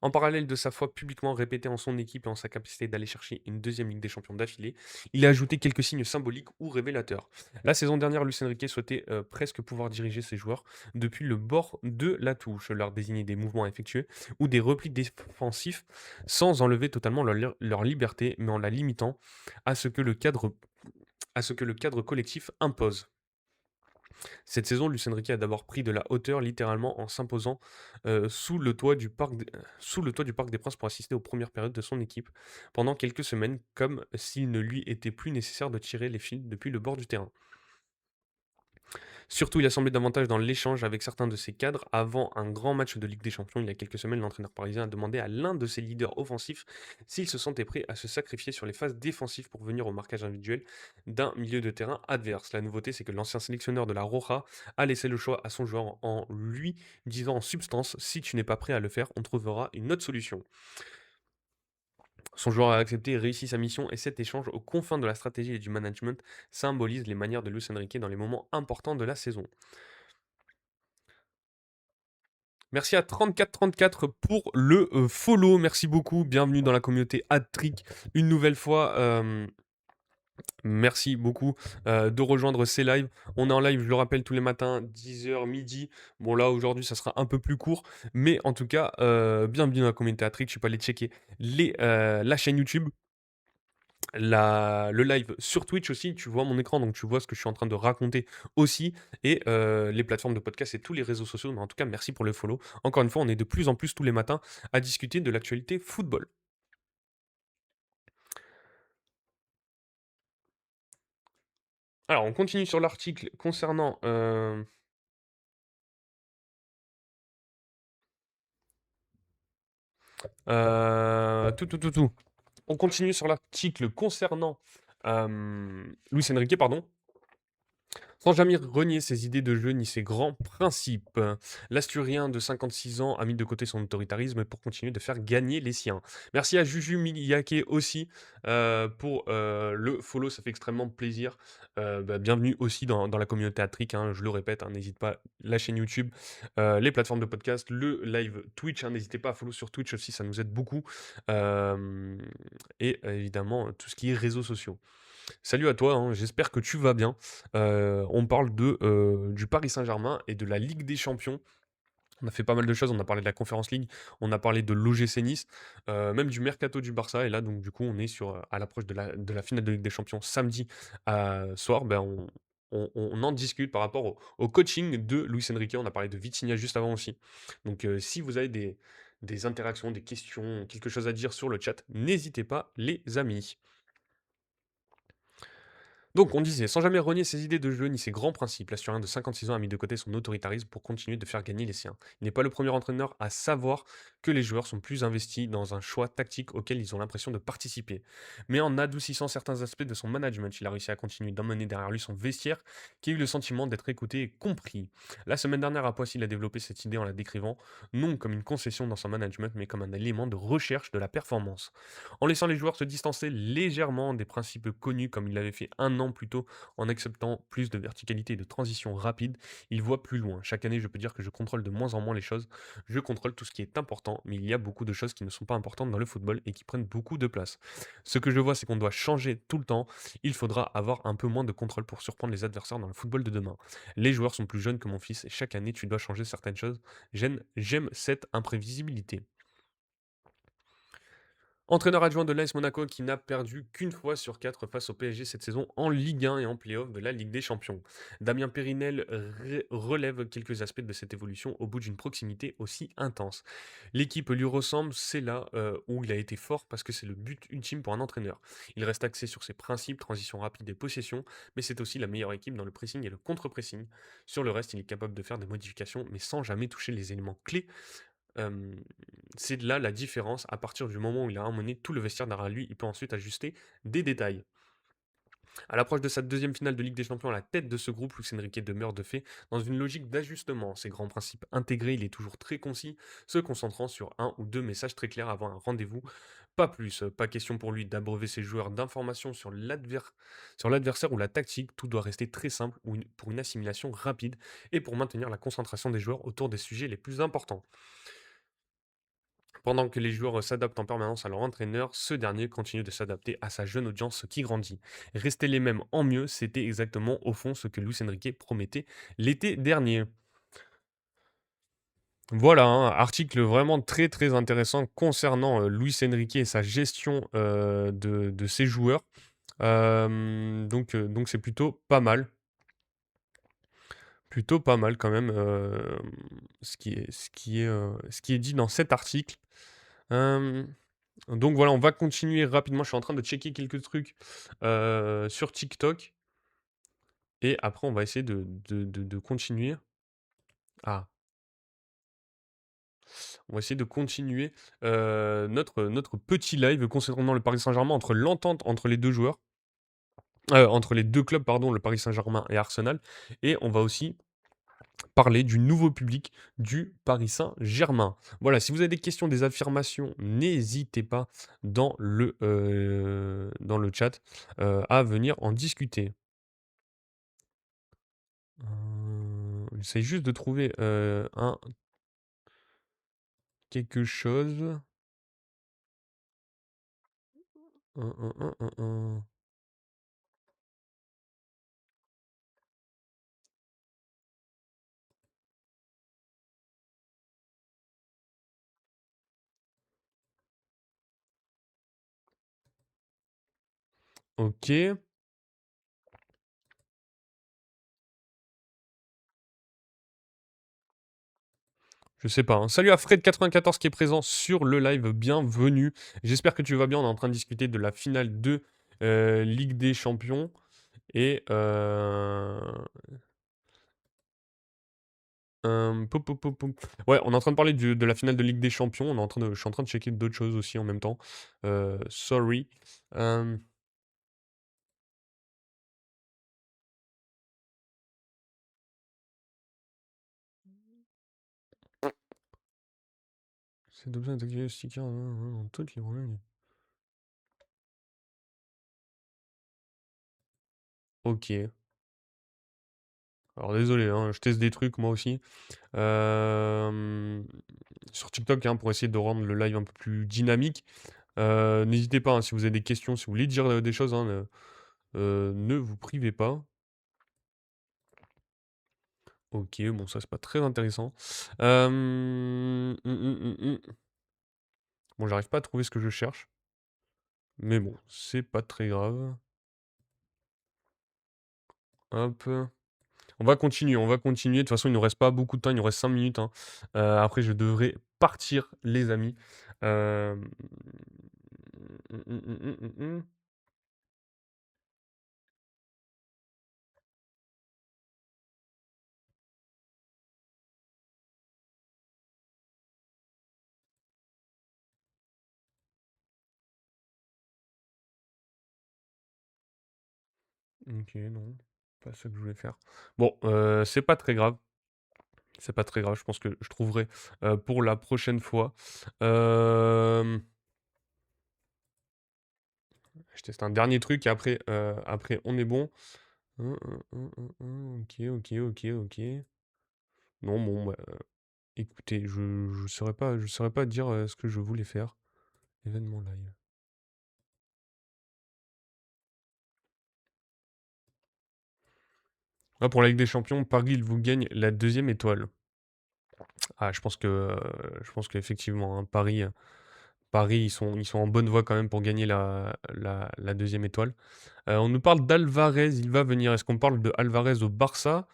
En parallèle de sa foi publiquement répétée en son équipe et en sa capacité d'aller chercher une deuxième Ligue des Champions d'affilée, il a ajouté quelques signes symboliques ou révélateurs. La saison dernière, Luis Enrique souhaitait presque pouvoir diriger ses joueurs depuis le bord de la touche, leur désigner des mouvements à effectuer ou des replis défensifs sans enlever totalement leur liberté, mais en la limitant à ce que le cadre collectif impose. Cette saison, Luis Enrique a d'abord pris de la hauteur, littéralement en s'imposant sous le toit du Parc des Princes pour assister aux premières périodes de son équipe pendant quelques semaines, comme s'il ne lui était plus nécessaire de tirer les fils depuis le bord du terrain. Surtout, il a semblé davantage dans l'échange avec certains de ses cadres. Avant un grand match de Ligue des Champions, il y a quelques semaines, l'entraîneur parisien a demandé à l'un de ses leaders offensifs s'il se sentait prêt à se sacrifier sur les phases défensives pour venir au marquage individuel d'un milieu de terrain adverse. La nouveauté, c'est que l'ancien sélectionneur de la Roja a laissé le choix à son joueur en lui disant en substance: si tu n'es pas prêt à le faire, on trouvera une autre solution. Son joueur a accepté et réussi sa mission, et cet échange aux confins de la stratégie et du management symbolise les manières de Luis Enrique dans les moments importants de la saison. Merci à 3434 pour le follow. Merci beaucoup. Bienvenue dans la communauté Adtrick. Une nouvelle fois, merci beaucoup de rejoindre ces lives. On est en live, je le rappelle, tous les matins, 10h, midi. Bon, là, aujourd'hui, ça sera un peu plus court. Mais en tout cas, bienvenue dans la communauté Adtrick. Je suis pas allé checker la chaîne YouTube. Le live sur Twitch aussi, tu vois mon écran, donc tu vois ce que je suis en train de raconter aussi, et les plateformes de podcast et tous les réseaux sociaux. Mais en tout cas, merci pour le follow. Encore une fois, on est de plus en plus tous les matins à discuter de l'actualité football. Alors, on continue sur l'article concernant... tout. On continue sur l'article concernant Luis Enrique, pardon, sans jamais renier ses idées de jeu ni ses grands principes. L'Asturien de 56 ans a mis de côté son autoritarisme pour continuer de faire gagner les siens. Merci à Juju Miyake aussi pour le follow, ça fait extrêmement plaisir. Bienvenue aussi dans la communauté Attrick, hein, je le répète, hein, n'hésite pas, la chaîne YouTube, les plateformes de podcast, le live Twitch, hein, n'hésitez pas à follow sur Twitch aussi, ça nous aide beaucoup. Euh, et évidemment, tout ce qui est réseaux sociaux. Salut à toi, hein, j'espère que tu vas bien. On parle du Paris Saint-Germain et de la Ligue des Champions. On a fait pas mal de choses, on a parlé de la Conference League, on a parlé de l'OGC Nice, même du mercato du Barça. Et là, donc du coup, on est à l'approche de la finale de Ligue des Champions samedi soir. On en discute par rapport au coaching de Luis Enrique. On a parlé de Vitinha juste avant aussi. Donc si vous avez des interactions, des questions, quelque chose à dire sur le chat, n'hésitez pas, les amis. Donc, on disait, sans jamais renier ses idées de jeu ni ses grands principes, l'Asturien de 56 ans a mis de côté son autoritarisme pour continuer de faire gagner les siens. Il n'est pas le premier entraîneur à savoir que les joueurs sont plus investis dans un choix tactique auquel ils ont l'impression de participer. Mais en adoucissant certains aspects de son management, il a réussi à continuer d'emmener derrière lui son vestiaire qui a eu le sentiment d'être écouté et compris. La semaine dernière à Poissy, il a développé cette idée en la décrivant non comme une concession dans son management, mais comme un élément de recherche de la performance. En laissant les joueurs se distancer légèrement des principes connus comme il l'avait fait un an plus tôt, en acceptant plus de verticalité et de transition rapide, il voit plus loin. Chaque année, je peux dire que je contrôle de moins en moins les choses. Je contrôle tout ce qui est important, mais il y a beaucoup de choses qui ne sont pas importantes dans le football et qui prennent beaucoup de place. Ce que je vois, c'est qu'on doit changer tout le temps. Il faudra avoir un peu moins de contrôle pour surprendre les adversaires dans le football de demain. Les joueurs sont plus jeunes que mon fils et chaque année, tu dois changer certaines choses. J'aime cette imprévisibilité. Entraîneur adjoint de l'AS Monaco qui n'a perdu qu'une fois sur 4 face au PSG cette saison en Ligue 1 et en Play-off de la Ligue des Champions. Damien Périnel relève quelques aspects de cette évolution au bout d'une proximité aussi intense. L'équipe lui ressemble, c'est là où il a été fort parce que c'est le but ultime pour un entraîneur. Il reste axé sur ses principes, transition rapide et possession, mais c'est aussi la meilleure équipe dans le pressing et le contre-pressing. Sur le reste, il est capable de faire des modifications, mais sans jamais toucher les éléments clés. Hem, c'est de là la différence. À partir du moment où il a emmené tout le vestiaire derrière lui, il peut ensuite ajuster des détails. À l'approche de sa deuxième finale de Ligue des Champions à la tête de ce groupe, Luis Enrique demeure de fait dans une logique d'ajustement. Ses grands principes intégrés, il est toujours très concis, se concentrant sur un ou deux messages très clairs avant un rendez-vous. Pas plus, pas question pour lui d'abreuver ses joueurs d'informations sur l'adversaire ou la tactique. Tout doit rester très simple pour une assimilation rapide et pour maintenir la concentration des joueurs autour des sujets les plus importants. Pendant que les joueurs s'adaptent en permanence à leur entraîneur, ce dernier continue de s'adapter à sa jeune audience qui grandit. Rester les mêmes en mieux, c'était exactement au fond ce que Luis Enrique promettait l'été dernier. Voilà, hein, article vraiment très très intéressant concernant Luis Enrique et sa gestion de ses joueurs. Donc c'est plutôt pas mal quand même ce qui est dit dans cet article. Euh, Donc voilà, on va continuer rapidement. Je suis en train de checker quelques trucs sur TikTok. Et après, on va essayer de continuer. Ah, on va essayer de continuer notre petit live concernant le Paris Saint-Germain entre l'entente entre les deux joueurs. Entre les deux clubs, pardon, le Paris Saint-Germain et Arsenal. Et on va aussi parler du nouveau public du Paris Saint-Germain. Voilà, si vous avez des questions, des affirmations, n'hésitez pas dans le chat à venir en discuter. J'essaie juste de trouver quelque chose. Un. Ok, je sais pas, hein. Salut à Fred94 qui est présent sur le live, bienvenue. J'espère que tu vas bien. On est en train de discuter de la finale de Ligue des Champions. Et ouais, on est en train de parler de la finale de Ligue des Champions. Je suis en train de checker d'autres choses aussi en même temps. Sorry. Cette option est activée sticker dans toutes les problèmes. Ok. Alors désolé, hein, je teste des trucs moi aussi. Euh, Sur TikTok, hein, pour essayer de rendre le live un peu plus dynamique. N'hésitez pas, hein, si vous avez des questions, si vous voulez dire des choses, hein, ne vous privez pas. Ok, bon, ça c'est pas très intéressant. Bon, j'arrive pas à trouver ce que je cherche. Mais bon, c'est pas très grave. Hop. On va continuer, on va continuer. De toute façon, il nous reste pas beaucoup de temps, il nous reste 5 minutes, hein. Après, je devrais partir, les amis. Euh, Ok, non, pas ce que je voulais faire. Bon, c'est pas très grave. C'est pas très grave, je pense que je trouverai pour la prochaine fois. Euh, je teste un dernier truc et après on est bon. Ok, ok, ok, ok. Non, bon, bah, écoutez, je saurais pas dire ce que je voulais faire. Événement live. Ah, pour la Ligue des Champions, Paris, il vous gagne la deuxième étoile. Ah, je pense qu'effectivement, hein, Paris, ils sont en bonne voie quand même pour gagner la deuxième étoile. On nous parle d'Alvarez, il va venir. Est-ce qu'on parle de Alvarez au Barça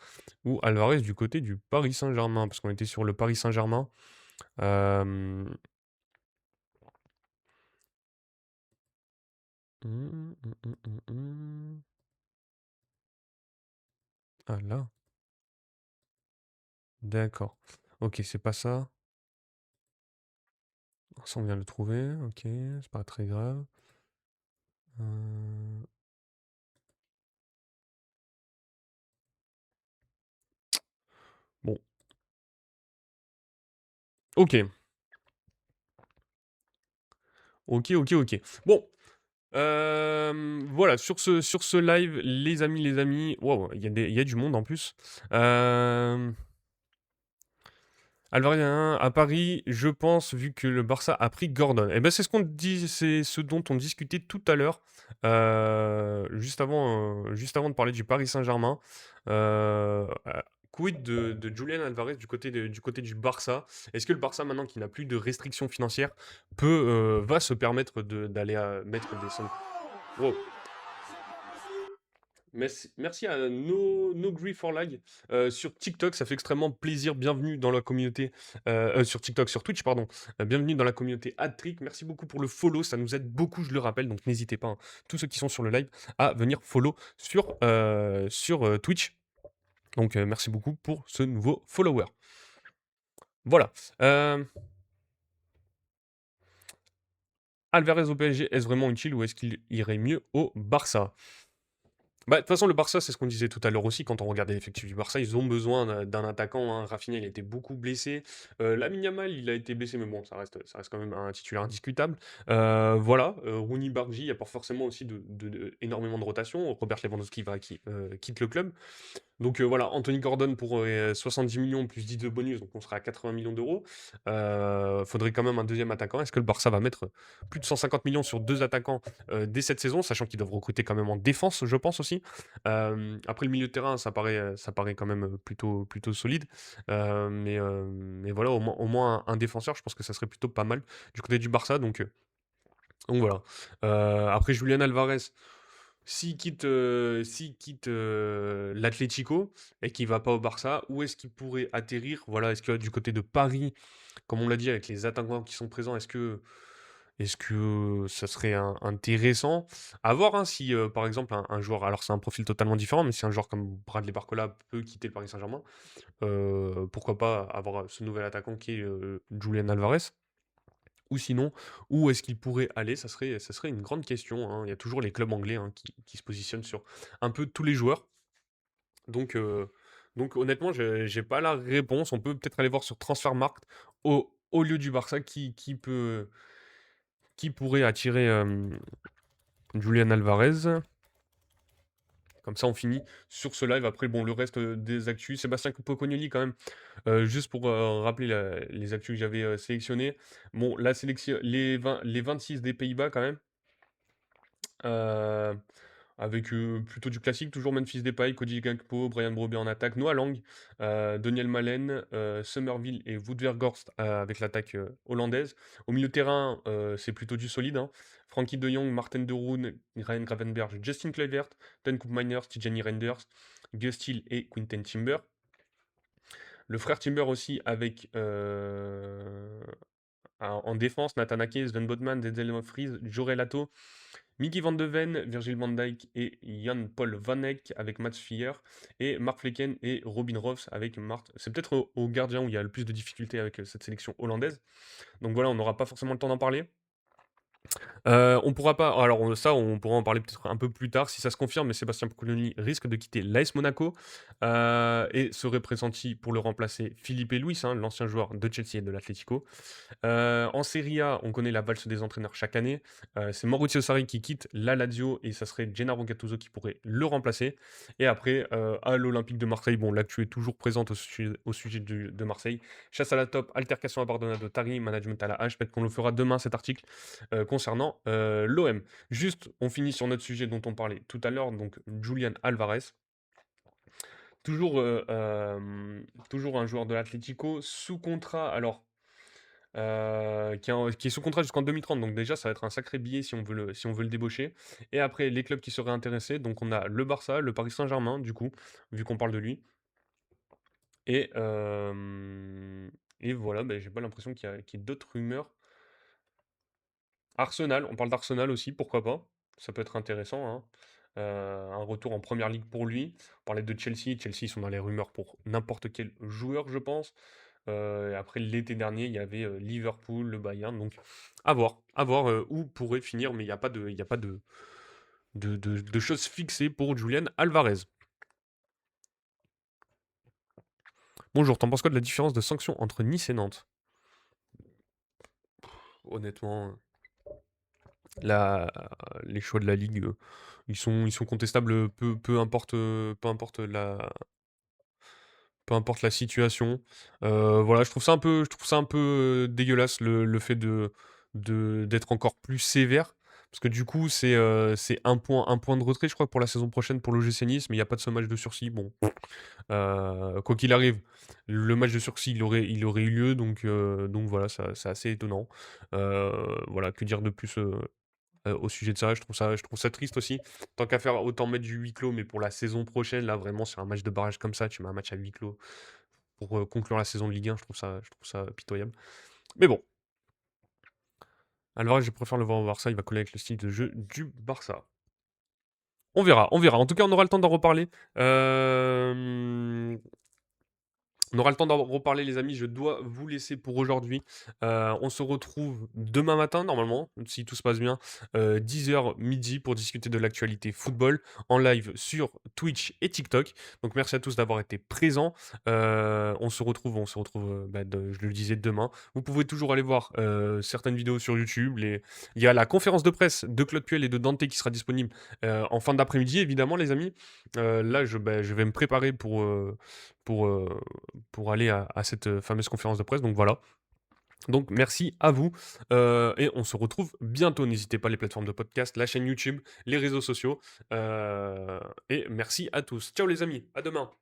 ou Alvarez du côté du Paris Saint-Germain? Parce qu'on était sur le Paris Saint-Germain. Euh, Ah là, d'accord. Ok, c'est pas ça. Ça, on vient de le trouver. Ok, c'est pas très grave. Euh, Bon, ok. Ok, ok, ok. Bon, voilà, sur ce live, les amis, wow, il y a du monde en plus. Euh, Alvarez à Paris, je pense, vu que le Barça a pris Gordon. Et ben c'est ce qu'on dit, c'est ce dont on discutait tout à l'heure, juste avant de parler du Paris Saint-Germain. Quid de Julian Alvarez du côté du Barça? Est-ce que le Barça, maintenant qu'il n'a plus de restrictions financières, va se permettre d'aller mettre des sommes? Wow. Merci à No Grief for Lag sur TikTok, ça fait extrêmement plaisir. Bienvenue dans la communauté sur TikTok, sur Twitch, pardon. Bienvenue dans la communauté Adtrick. Merci beaucoup pour le follow, ça nous aide beaucoup, je le rappelle. Donc n'hésitez pas, hein, tous ceux qui sont sur le live, à venir follow sur Twitch. Donc merci beaucoup pour ce nouveau follower. Voilà. Euh, Alvarez au PSG, est-ce vraiment utile ou est-ce qu'il irait mieux au Barça? Bah, de toute façon, le Barça, c'est ce qu'on disait tout à l'heure aussi, quand on regardait l'effectif du Barça, ils ont besoin d'un attaquant, hein. Rafinha, il a été beaucoup blessé. Lamine Yamal, il a été blessé, mais bon, ça reste quand même un titulaire indiscutable. Voilà, Rooney Bargy, il n'y a pas forcément aussi énormément de rotation. Robert Lewandowski quitte le club. Donc voilà, Anthony Gordon pour 70 millions plus 10 de bonus, donc on sera à 80 millions d'euros. Faudrait quand même un deuxième attaquant. Est-ce que le Barça va mettre plus de 150 millions sur deux attaquants dès cette saison, sachant qu'ils doivent recruter quand même en défense, je pense aussi. Après le milieu de terrain, ça paraît quand même plutôt solide. Mais voilà, au moins un défenseur, je pense que ça serait plutôt pas mal du côté du Barça. Donc voilà. Après Julian Alvarez. S'il quitte l'Atlético et qu'il va pas au Barça, où est-ce qu'il pourrait atterrir? Voilà, est-ce que du côté de Paris, comme on l'a dit, avec les attaquants qui sont présents, est-ce que ça serait intéressant à voir, hein, si par exemple un joueur, alors c'est un profil totalement différent, mais si un joueur comme Bradley Barcola peut quitter le Paris Saint-Germain, pourquoi pas avoir ce nouvel attaquant qui est Julian Alvarez? Ou sinon, où est-ce qu'il pourrait aller? Ça serait une grande question, hein. Il y a toujours les clubs anglais, hein, qui se positionnent sur un peu tous les joueurs. Donc honnêtement, j'ai pas la réponse. On peut peut-être aller voir sur Transfermarkt au lieu du Barça, qui pourrait attirer Julian Alvarez? Comme ça, on finit sur ce live. Après, bon, le reste des actus, Sébastien Pocognoli, quand même, juste pour rappeler les actus que j'avais sélectionnées. Bon, la sélection, les 26 des Pays-Bas, quand même. Euh, Avec plutôt du classique, toujours Memphis Depay, Cody Gakpo, Brian Brobby en attaque, Noah Lang, Daniel Malen, Somerville et Wout Weghorst avec l'attaque hollandaise. Au milieu de terrain, c'est plutôt du solide, hein. Frankie de Jong, Martin de Roon, Ryan Gravenberch, Justin Kluivert, Ten Koop Miners, Tijani Reinders, Gus Till et Quinten Timber. Le frère Timber aussi avec en défense, Nathan Ake, Sven Botman, Denzel Dumfries, Jorel Lato, Mickey Van de Ven, Virgil van Dijk et Jan-Paul Van Eyck avec Mats Fier et Mark Flecken et Robin Ross avec Mart. C'est peut-être au gardien où il y a le plus de difficultés avec cette sélection hollandaise. Donc voilà, on n'aura pas forcément le temps d'en parler. On pourra pas. Alors, ça, on pourra en parler peut-être un peu plus tard si ça se confirme, mais Sébastien Pocoloni risque de quitter l'AS Monaco et serait pressenti pour le remplacer Philippe Luis, hein, l'ancien joueur de Chelsea et de l'Atlético. En Serie A, on connaît la valse des entraîneurs chaque année. C'est Maurizio Sarri qui quitte la Lazio et ça serait Gennaro Gattuso qui pourrait le remplacer. Et après, à l'Olympique de Marseille, bon, l'actu est toujours présente au sujet de Marseille. Chasse à la top, altercation à Bardonado, Tari, management à la hache. Peut-être qu'on le fera demain cet article concernant l'OM. Juste, on finit sur notre sujet dont on parlait tout à l'heure, donc Julian Alvarez. Toujours, toujours un joueur de l'Atlético, sous contrat. Alors, qui est sous contrat jusqu'en 2030. Donc déjà, ça va être un sacré billet si on veut le débaucher. Et après, les clubs qui seraient intéressés, donc on a le Barça, le Paris Saint-Germain, du coup, vu qu'on parle de lui. Et, et voilà, ben, j'ai pas l'impression qu'il y ait d'autres rumeurs. Arsenal, on parle d'Arsenal aussi, pourquoi pas? Ça peut être intéressant, hein. Un retour en première ligue pour lui. On parlait de Chelsea. Chelsea, ils sont dans les rumeurs pour n'importe quel joueur, je pense. Et après, l'été dernier, il y avait Liverpool, le Bayern. Donc, à voir où pourrait finir, mais il y a pas de choses fixées pour Julian Alvarez. Bonjour, t'en penses quoi de la différence de sanctions entre Nice et Nantes? Honnêtement, la, les choix de la Ligue, ils sont contestables, peu importe la situation. Voilà, je trouve ça un peu dégueulasse le fait d'être encore plus sévère. Parce que du coup, c'est un point de retrait, je crois, pour la saison prochaine pour l'OGC Nice, mais il n'y a pas de ce match de sursis. Bon, quoi qu'il arrive, le match de sursis, il aurait eu lieu, donc voilà, c'est assez étonnant. Voilà, que dire de plus au sujet de ça? Je trouve ça triste aussi. Tant qu'à faire, autant mettre du huis clos, mais pour la saison prochaine, là, vraiment, sur un match de barrage comme ça, tu mets un match à huis clos pour conclure la saison de Ligue 1, je trouve ça pitoyable. Mais bon, alors je préfère le voir au Barça, il va coller avec le style de jeu du Barça. On verra, on verra. En tout cas, on aura le temps d'en reparler. On aura le temps d'en reparler, les amis. Je dois vous laisser pour aujourd'hui. On se retrouve demain matin, normalement, si tout se passe bien, 10h midi, pour discuter de l'actualité football en live sur Twitch et TikTok. Donc, merci à tous d'avoir été présents. On se retrouve, je le disais, demain. Vous pouvez toujours aller voir certaines vidéos sur YouTube. Il y a la conférence de presse de Claude Puel et de Dante qui sera disponible en fin d'après-midi, évidemment, les amis. Là, je vais me préparer pour, euh, pour aller à cette fameuse conférence de presse. Donc voilà. Donc merci à vous et on se retrouve bientôt. N'hésitez pas, les plateformes de podcast, la chaîne YouTube, les réseaux sociaux et merci à tous. Ciao les amis, à demain.